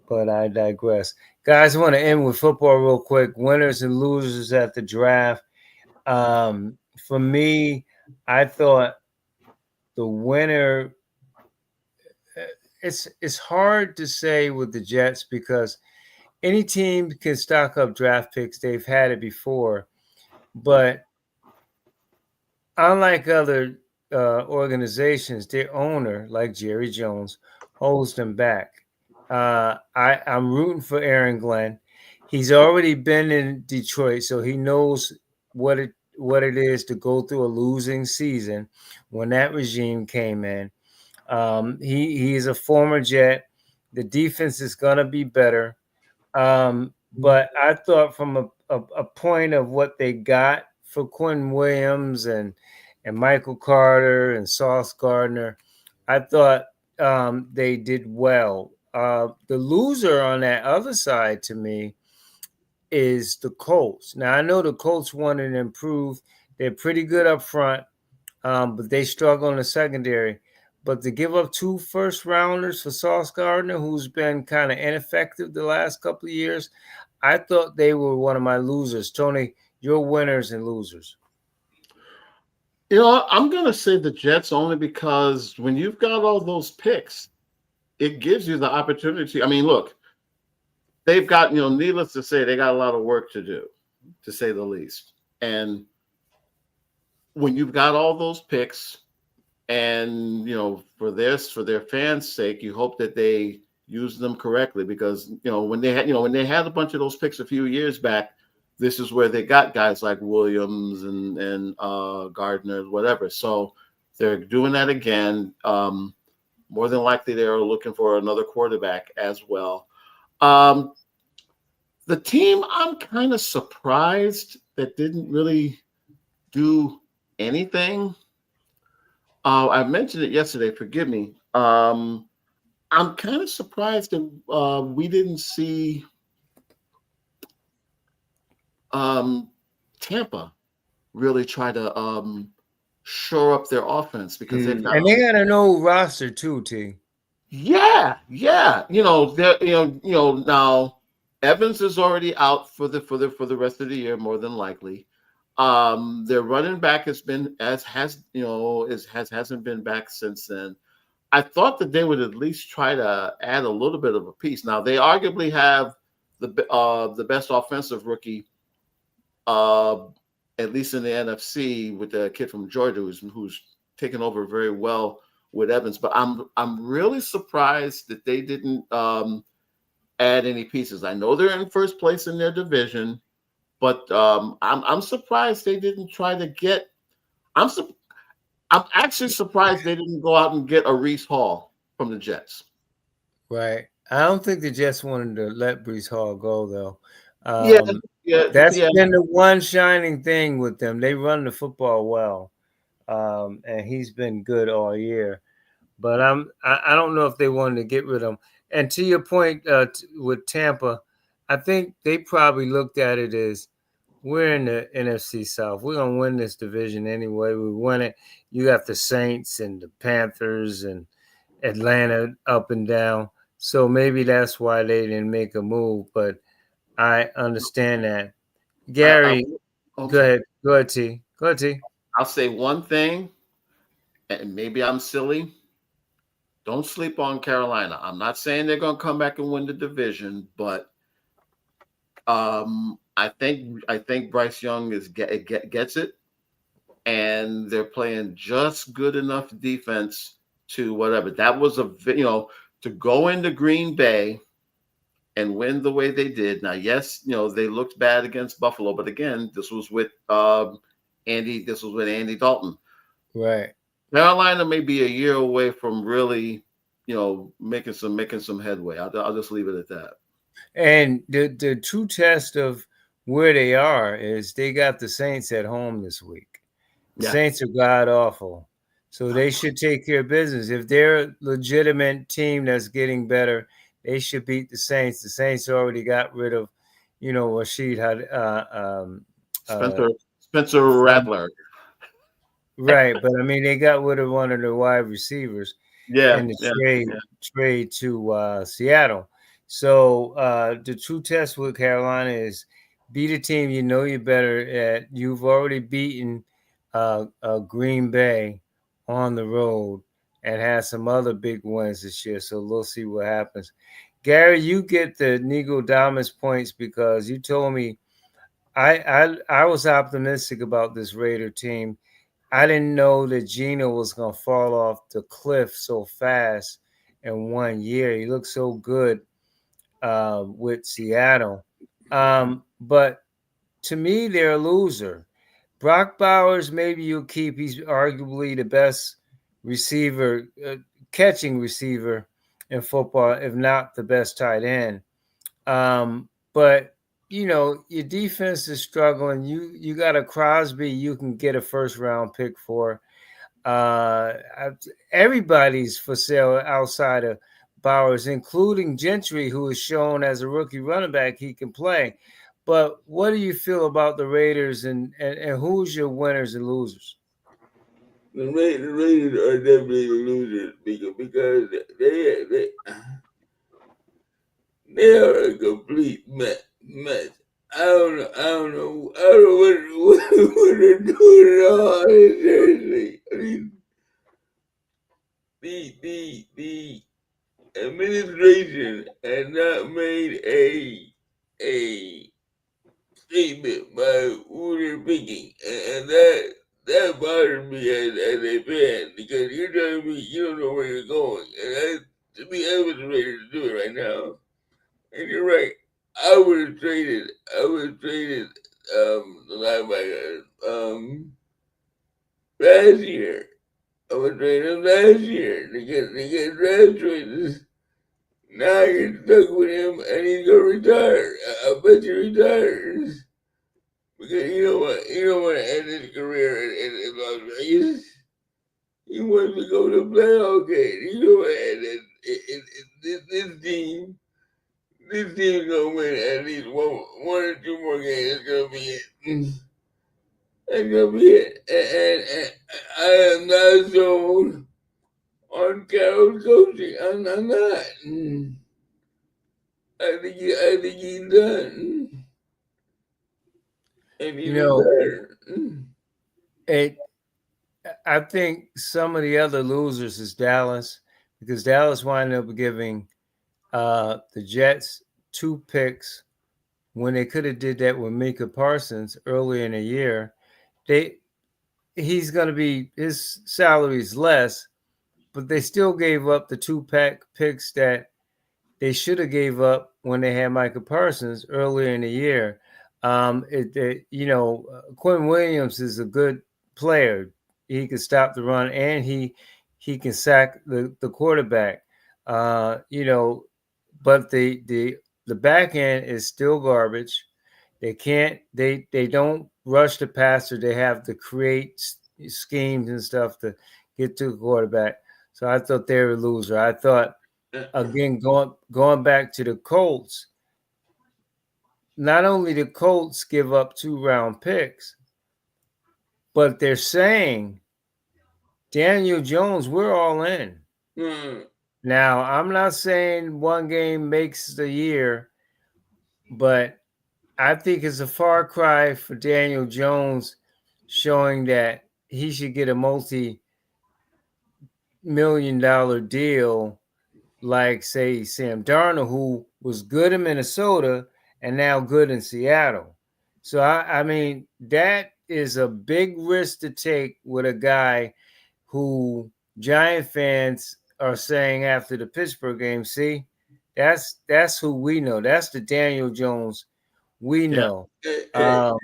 But I digress. Guys, I want to end with football real quick. Winners and losers at the draft. For me, I thought the winner. It's hard to say with the Jets because any team can stock up draft picks. They've had it before, but unlike other organizations, their owner, like Jerry Jones, holds them back. I'm rooting for Aaron Glenn. He's already been in Detroit, so he knows what it is to go through a losing season when that regime came in. He is a former Jet. The defense is going to be better. But I thought from a point of what they got for Quinn Williams and Michael Carter and Sauce Gardner, I thought they did well. The loser on that other side to me is the Colts. Now I know the Colts wanted to improve. They're pretty good up front, but they struggle in the secondary. But to give up 2 first rounders for Sauce Gardner, who's been kind of ineffective the last couple of years, I thought they were one of my losers. Tony, your winners and losers. I'm going to say the Jets only because when you've got all those picks, it gives you the opportunity. I mean, look, they've got, needless to say, they got a lot of work to do, to say the least. And when you've got all those picks and, for their fans' sake, you hope that they use them correctly because, when they had a bunch of those picks a few years back, this is where they got guys like Williams and Gardner, whatever. So they're doing that again. More than likely, they are looking for another quarterback as well. The team, I'm kind of surprised that didn't really do anything. I mentioned it yesterday. Forgive me. I'm kind of surprised that we didn't see Tampa really try to shore up their offense because they've got and they got an old roster too, T. Yeah. Now Evans is already out for the rest of the year, more than likely. Their running back hasn't been back since then. I thought that they would at least try to add a little bit of a piece. Now they arguably have the best offensive rookie, at least in the NFC, with the kid from Georgia who's taken over very well with Evans. But I'm really surprised that they didn't add any pieces. I know they're in first place in their division, but I'm surprised they didn't try to get. I'm su- I'm actually surprised they didn't go out and get a Reese Hall from the Jets. Right. I don't think the Jets wanted to let Brees Hall go though. Yeah, Um, yeah, that's yeah. been the one shining thing with them. They run the football well, and he's been good all year. But I don't know if they wanted to get rid of him. And to your point with Tampa, I think they probably looked at it as we're in the NFC South. We're gonna win this division anyway. We win it. You got the Saints and the Panthers and Atlanta up and down. So maybe that's why they didn't make a move. But I understand that. I, Gary, I'm go sorry. ahead. Go ahead, T. Go ahead, T. I'll say one thing, and maybe I'm silly. Don't sleep on Carolina. I'm not saying they're going to come back and win the division, but I think Bryce Young gets it, and they're playing just good enough defense to whatever. That was to go into Green Bay and win the way they did. Now, yes, they looked bad against Buffalo, but again, this was with Andy. This was with Andy Dalton. Right. Carolina may be a year away from really, making some headway. I'll just leave it at that. And the true test of where they are is they got the Saints at home this week. The Yeah. Saints are god awful. So they should take care of business. If they're a legitimate team that's getting better, they should beat the Saints. The Saints already got rid of, Rashid had Spencer Spencer Rattler. right, but I mean they got rid of one of the wide receivers Yeah, in the yeah, trade to Seattle. So the true test with Carolina is beat a team you know you're better at. You've already beaten Green Bay on the road and had some other big wins this year. So we'll see what happens. Gary, you get the Nego Damas points because you told me I was optimistic about this Raider team. I didn't know that Gino was going to fall off the cliff so fast in 1 year. He looked so good with Seattle. But to me, they're a loser. Brock Bowers, maybe you'll keep. He's arguably the best receiver, catching receiver in football, if not the best tight end. But your defense is struggling. You got a Crosby you can get a first round pick for. Uh, Everybody's for sale outside of Bowers, including Gentry, who is shown as a rookie running back he can play. But what do you feel about the Raiders and who's your winners and losers? The Raiders are definitely the losers because they are a complete mess. I don't know what they're doing at all. Seriously, I mean, the administration has not made a statement by who they're picking, and that bothers me as a fan because you're telling me you don't know where you're going, and to be able to ready to do it right now. And you're right. I would have traded the linebacker last year. I would trade him last year to get draft choices. Now you're stuck with him and he's gonna retire. I bet he retires. Because you know what? You don't want to end his career in Las Vegas. He wants to go to playoff game. You know what? This team's gonna win at least one or two more games. It's gonna be it. That's gonna be it. And I am not sold on Carroll's coaching. I'm not. I think he's done. And he's You know, retired. it. I think some of the other losers is Dallas because Dallas wound up giving the Jets 2 picks when they could have did that with Micah Parsons earlier in the year. They He's going to be his salary is less, but they still gave up the two-pack picks that they should have gave up when they had Micah Parsons earlier in the year. Quinn Williams is a good player. He can stop the run and he can sack the quarterback. But the back end is still garbage. They don't rush the passer. They have to create schemes and stuff to get to the quarterback. So I thought they were a loser. I thought again going back to the Colts. Not only the Colts give up 2-round picks, but they're saying Daniel Jones, we're all in. Now, I'm not saying one game makes the year, but I think it's a far cry for Daniel Jones showing that he should get a multi-million-dollar deal like, say, Sam Darnold, who was good in Minnesota and now good in Seattle. So, I mean, that is a big risk to take with a guy who Giant fans are saying after the Pittsburgh game, see, that's who we know. That's the Daniel Jones we know. To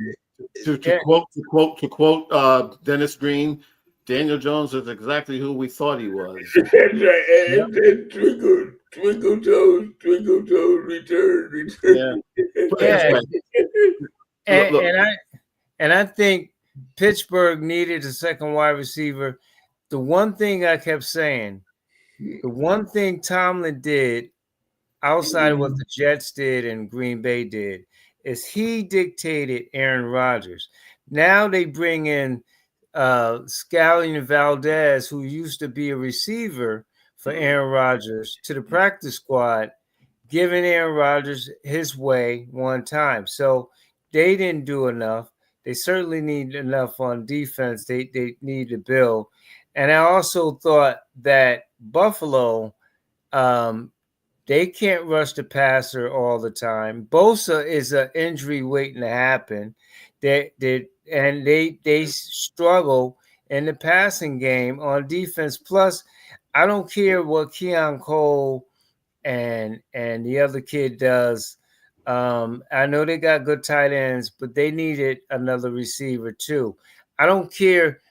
quote Dennis Green, Daniel Jones is exactly who we thought he was. That's right. And then twinkle toes, return. Yeah. Yeah. Look. And I think Pittsburgh needed a second wide receiver. The one thing I kept saying, the one thing Tomlin did outside of what the Jets did and Green Bay did, is he dictated Aaron Rodgers. Now they bring in Scallion Valdez, who used to be a receiver for Aaron Rodgers, to the practice squad, giving Aaron Rodgers his way one time. So they didn't do enough. They certainly need enough on defense. They need to build. And I also thought that Buffalo, they can't rush the passer all the time. Bosa is an injury waiting to happen. They struggle in the passing game on defense. Plus, I don't care what Keon Cole and the other kid does. I know they got good tight ends, but they needed another receiver too. I don't care.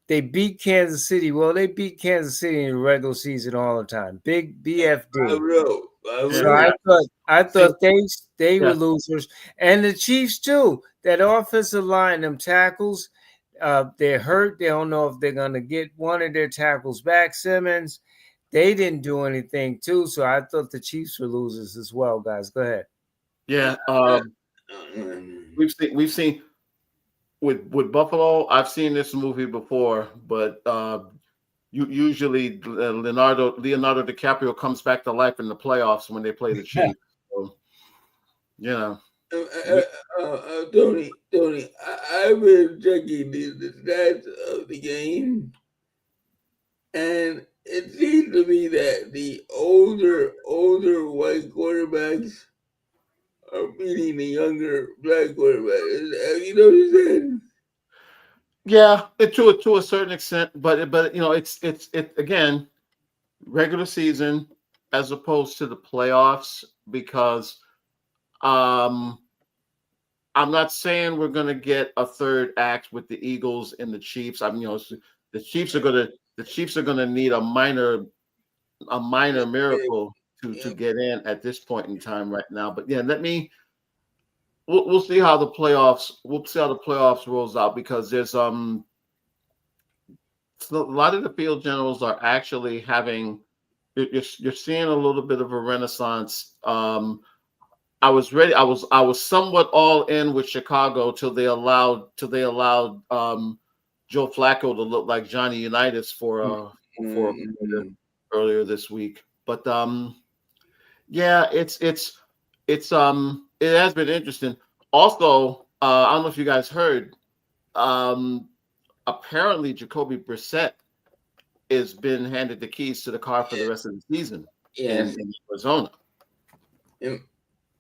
They beat Kansas City. Well, they beat Kansas City in the regular season all the time. Big BFD. So I thought they were losers, and the Chiefs too. That offensive line, them tackles, they're hurt. They don't know if they're gonna get one of their tackles back. Simmons, they didn't do anything too. So I thought the Chiefs were losers as well. Guys, go ahead. Yeah, we've seen with Buffalo. I've seen this movie before, but usually Leonardo DiCaprio comes back to life in the playoffs when they play the Chiefs. So, Tony, I've been checking the stats of the game, and it seems to me that the older white quarterbacks are beating the younger black quarterbacks. Have you noticed that? Yeah, to a certain extent, but it's again regular season as opposed to the playoffs because I'm not saying we're going to get a third act with the Eagles and the Chiefs. I mean, the Chiefs are going to need a minor miracle to get in at this point in time right now. But yeah, we'll see how the playoffs rolls out because there's a lot of the field generals are actually having you're seeing a little bit of a renaissance. I was ready. I was somewhat all in with Chicago till they allowed Joe Flacco to look like Johnny Unitas for earlier this week. But yeah, it has been interesting. Also, I don't know if you guys heard. Apparently, Jacoby Brissett has been handed the keys to the car for the rest of the season in Arizona.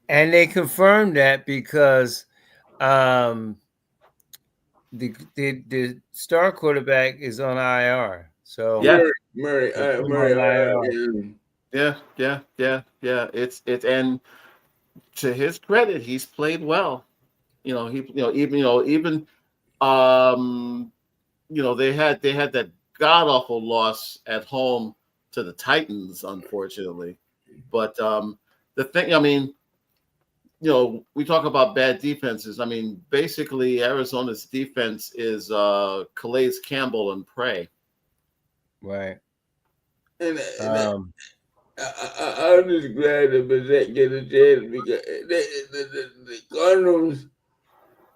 And they confirmed that because the star quarterback is on IR. So Yeah. Murray, they put him Murray, on IR. Yeah. It's and to his credit, he's played well. Even they had that god awful loss at home to the Titans, unfortunately. But the thing, I mean, we talk about bad defenses. I mean, basically, Arizona's defense is Calais Campbell and Prey. Right. and Um, I'm just glad that Bissett get a chance because the Cardinals,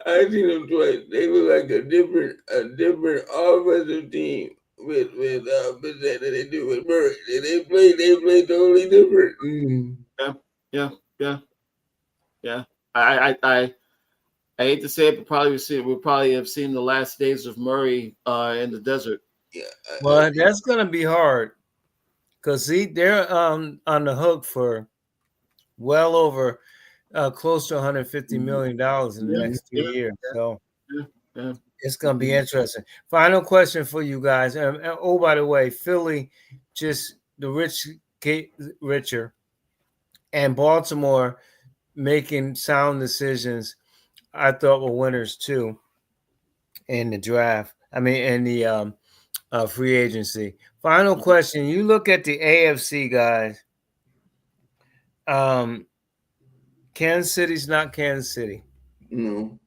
I seen them twice. They were like a different offensive team with Bissett than they do with Murray. They play totally different. Yeah. I hate to say it, but we'll probably have seen the last days of Murray in the desert. Yeah. well, that's gonna be hard because they're on the hook for well over close to $150 million in the next 2 years. So Yeah. it's going to be interesting. Final question for you guys. Oh, by the way, Philly just the rich get richer, and Baltimore making sound decisions. I thought were winners too in the draft. I mean, in the free agency. Final question: you look at the AFC guys. Kansas City's not Kansas City. No.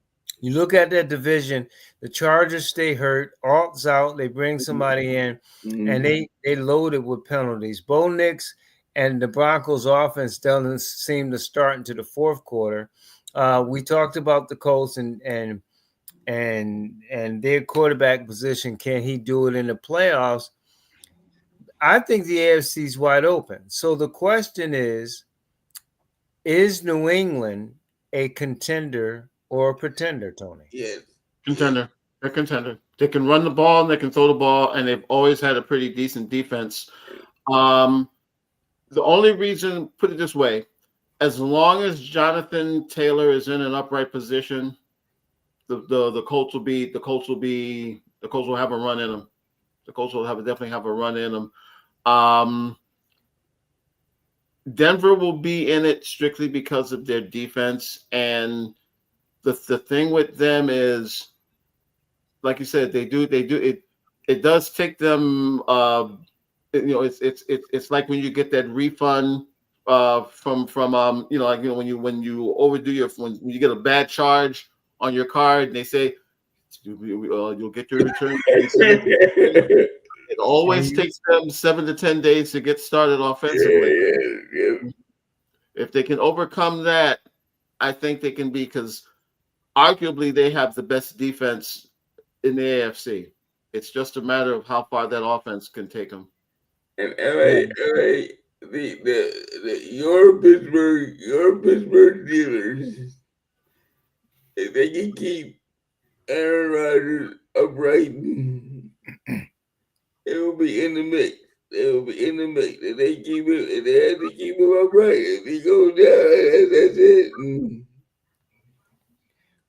You look at that division, the Chargers stay hurt, Alt's out, they bring somebody in, and they loaded with penalties. Bo Nix and the Broncos offense doesn't seem to start into the fourth quarter. We talked about the Colts and their quarterback position. Can he do it in the playoffs? I think the AFC is wide open. So the question is New England a contender or a pretender, Tony? Yes. Contender. They're contender. They can run the ball and they can throw the ball, and they've always had a pretty decent defense. The only reason, put it this way, as long as Jonathan Taylor is in an upright position, the Colts will have a run in them. The Colts will definitely have a run in them. Denver will be in it strictly because of their defense, and the thing with them is, like you said, they do it. It does take them. It's like when you get that refund from when you overdo when you get a bad charge on your card, and they say you'll get your return. It always takes them 7 to 10 days to get started offensively. Yeah. If they can overcome that, I think they can be, because arguably they have the best defense in the AFC. It's just a matter of how far that offense can take them. And your Pittsburgh Steelers, if they can keep Aaron Rodgers upright, it will be in the mix. They will be in the mix. If they have to keep him upright. If he goes down, that's it.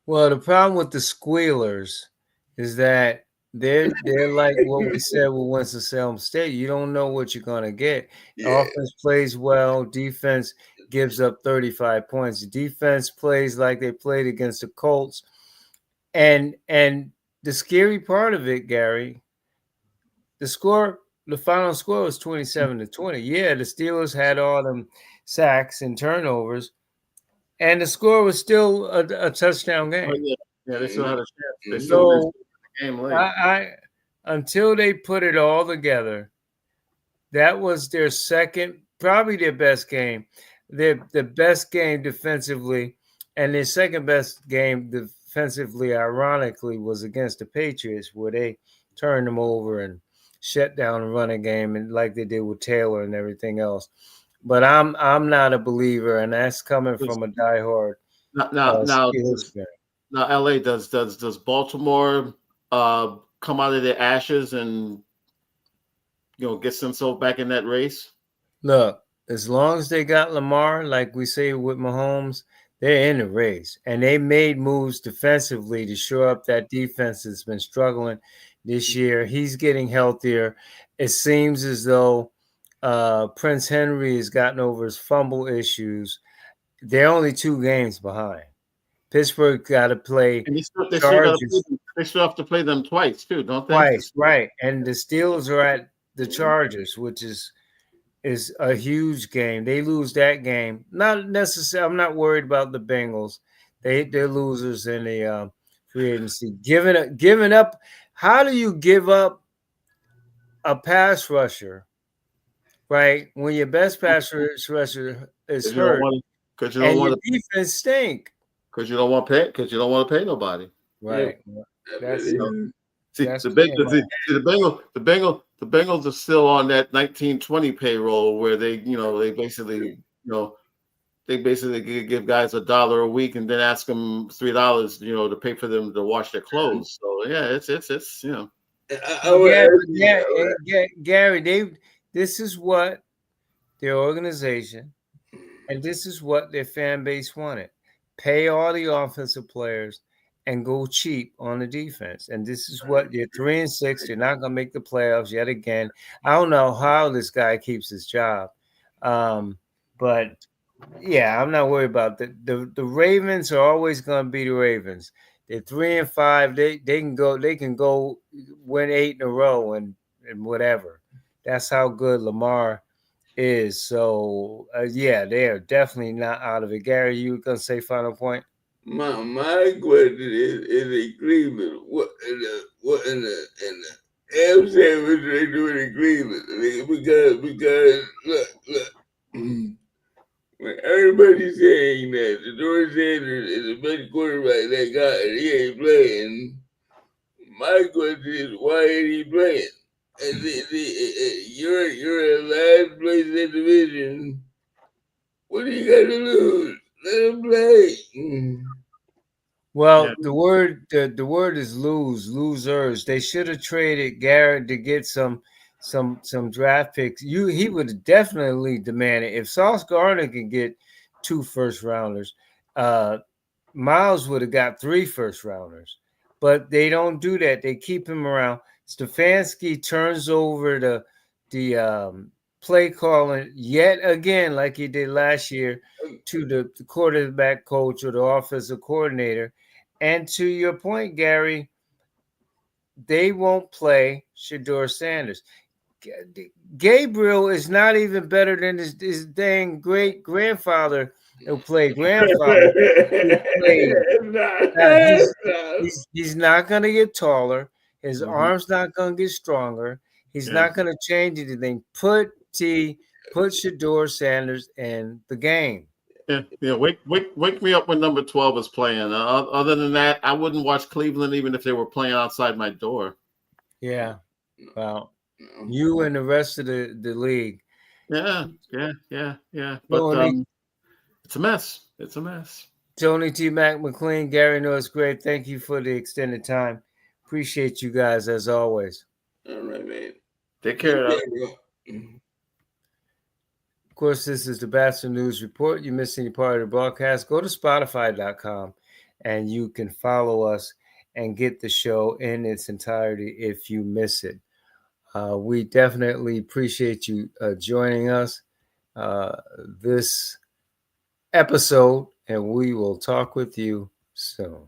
Well, the problem with the Squealers is that they're like what we said with Winston-Salem State. You don't know what you're gonna get. Yeah. Offense plays well, defense gives up 35 points. Defense plays like they played against the Colts. And the scary part of it, Gary, the final score was 27-20. Yeah, the Steelers had all them sacks and turnovers, and the score was still a touchdown game. Oh, yeah, they still had a chance. They So the game late. I until they put it all together, that was their second, probably their best game. The best game defensively, and their second best game defensively, ironically, was against the Patriots, where they turned them over and shut down the running game, and like they did with Taylor and everything else. But I'm not a believer, and that's coming from a diehard Steelers fan. Now, LA, does Baltimore come out of their ashes and get themselves back in that race? Look, as long as they got Lamar, like we say with Mahomes, they're in the race, and they made moves defensively to shore up that defense that's been struggling. this year. He's getting healthier. It seems as though Prince Henry has gotten over his fumble issues. They're only 2 games behind. Pittsburgh got to play And they still got to play Chargers them. They still have to play them twice too, don't they? twice, right? And the Steelers are at the Chargers, which is a huge game. They lose that game. Not necessarily. I'm not worried about the Bengals. They're losers in the free agency. Giving up. How do you give up a pass rusher, right? When your best pass rusher is hurt Because you don't and your want to. defense stink, Because you don't want to pay. Because you don't want to pay nobody. right? That's You know? See that's the came Bengals. The Bengals are still on that 1920 payroll where they basically give guys $1 a week and then ask them $3, to pay for them to wash their clothes. So yeah, it's Gary, this is what their organization and this is what their fan base wanted. Pay all the offensive players and go cheap on the defense. And this is what you're 3-6. You're not going to make the playoffs yet again. I don't know how this guy keeps his job. But yeah, I'm not worried about the Ravens are always going to be the Ravens. They're 3-5. They can go win 8 in a row and whatever. That's how good Lamar is. So yeah, they are definitely not out of it. Gary, you were gonna say final point? My question is in Cleveland. What in the AFC what they doing in Cleveland? I mean, because look. When everybody's saying that the George Sanders is the best quarterback they got and he ain't playing, my question is why ain't he playing? And you're in last place in the division. What do you got to lose? Let him play. Well, yeah. the word is losers. They should have traded Garrett to get some draft picks. He would have definitely demanded if Sauce Gardner can get 2 first-rounders, Miles would have got 3 first-rounders. But they don't do that. They keep him around. Stefanski turns over the play calling yet again, like he did last year, to the quarterback coach or the offensive coordinator. And to your point, Gary, they won't play Shedeur Sanders. Gabriel is not even better than his dang great grandfather who played grandfather. He's not going to get taller. His arm's not going to get stronger. He's not going to change anything. Put Shedeur Sanders in the game. Yeah. Wake me up when number 12 is playing. Other than that, I wouldn't watch Cleveland even if they were playing outside my door. Yeah. Well, you and the rest of the league. Yeah. But it's a mess. It's a mess. Tony T. Mac McLean, Gary Norris Gray, thank you for the extended time. Appreciate you guys as always. All right, man. Take care. Of course, this is the Batchelor News Report. You missed any part of the broadcast, go to Spotify.com and you can follow us and get the show in its entirety if you miss it. We definitely appreciate you joining us this episode, and we will talk with you soon.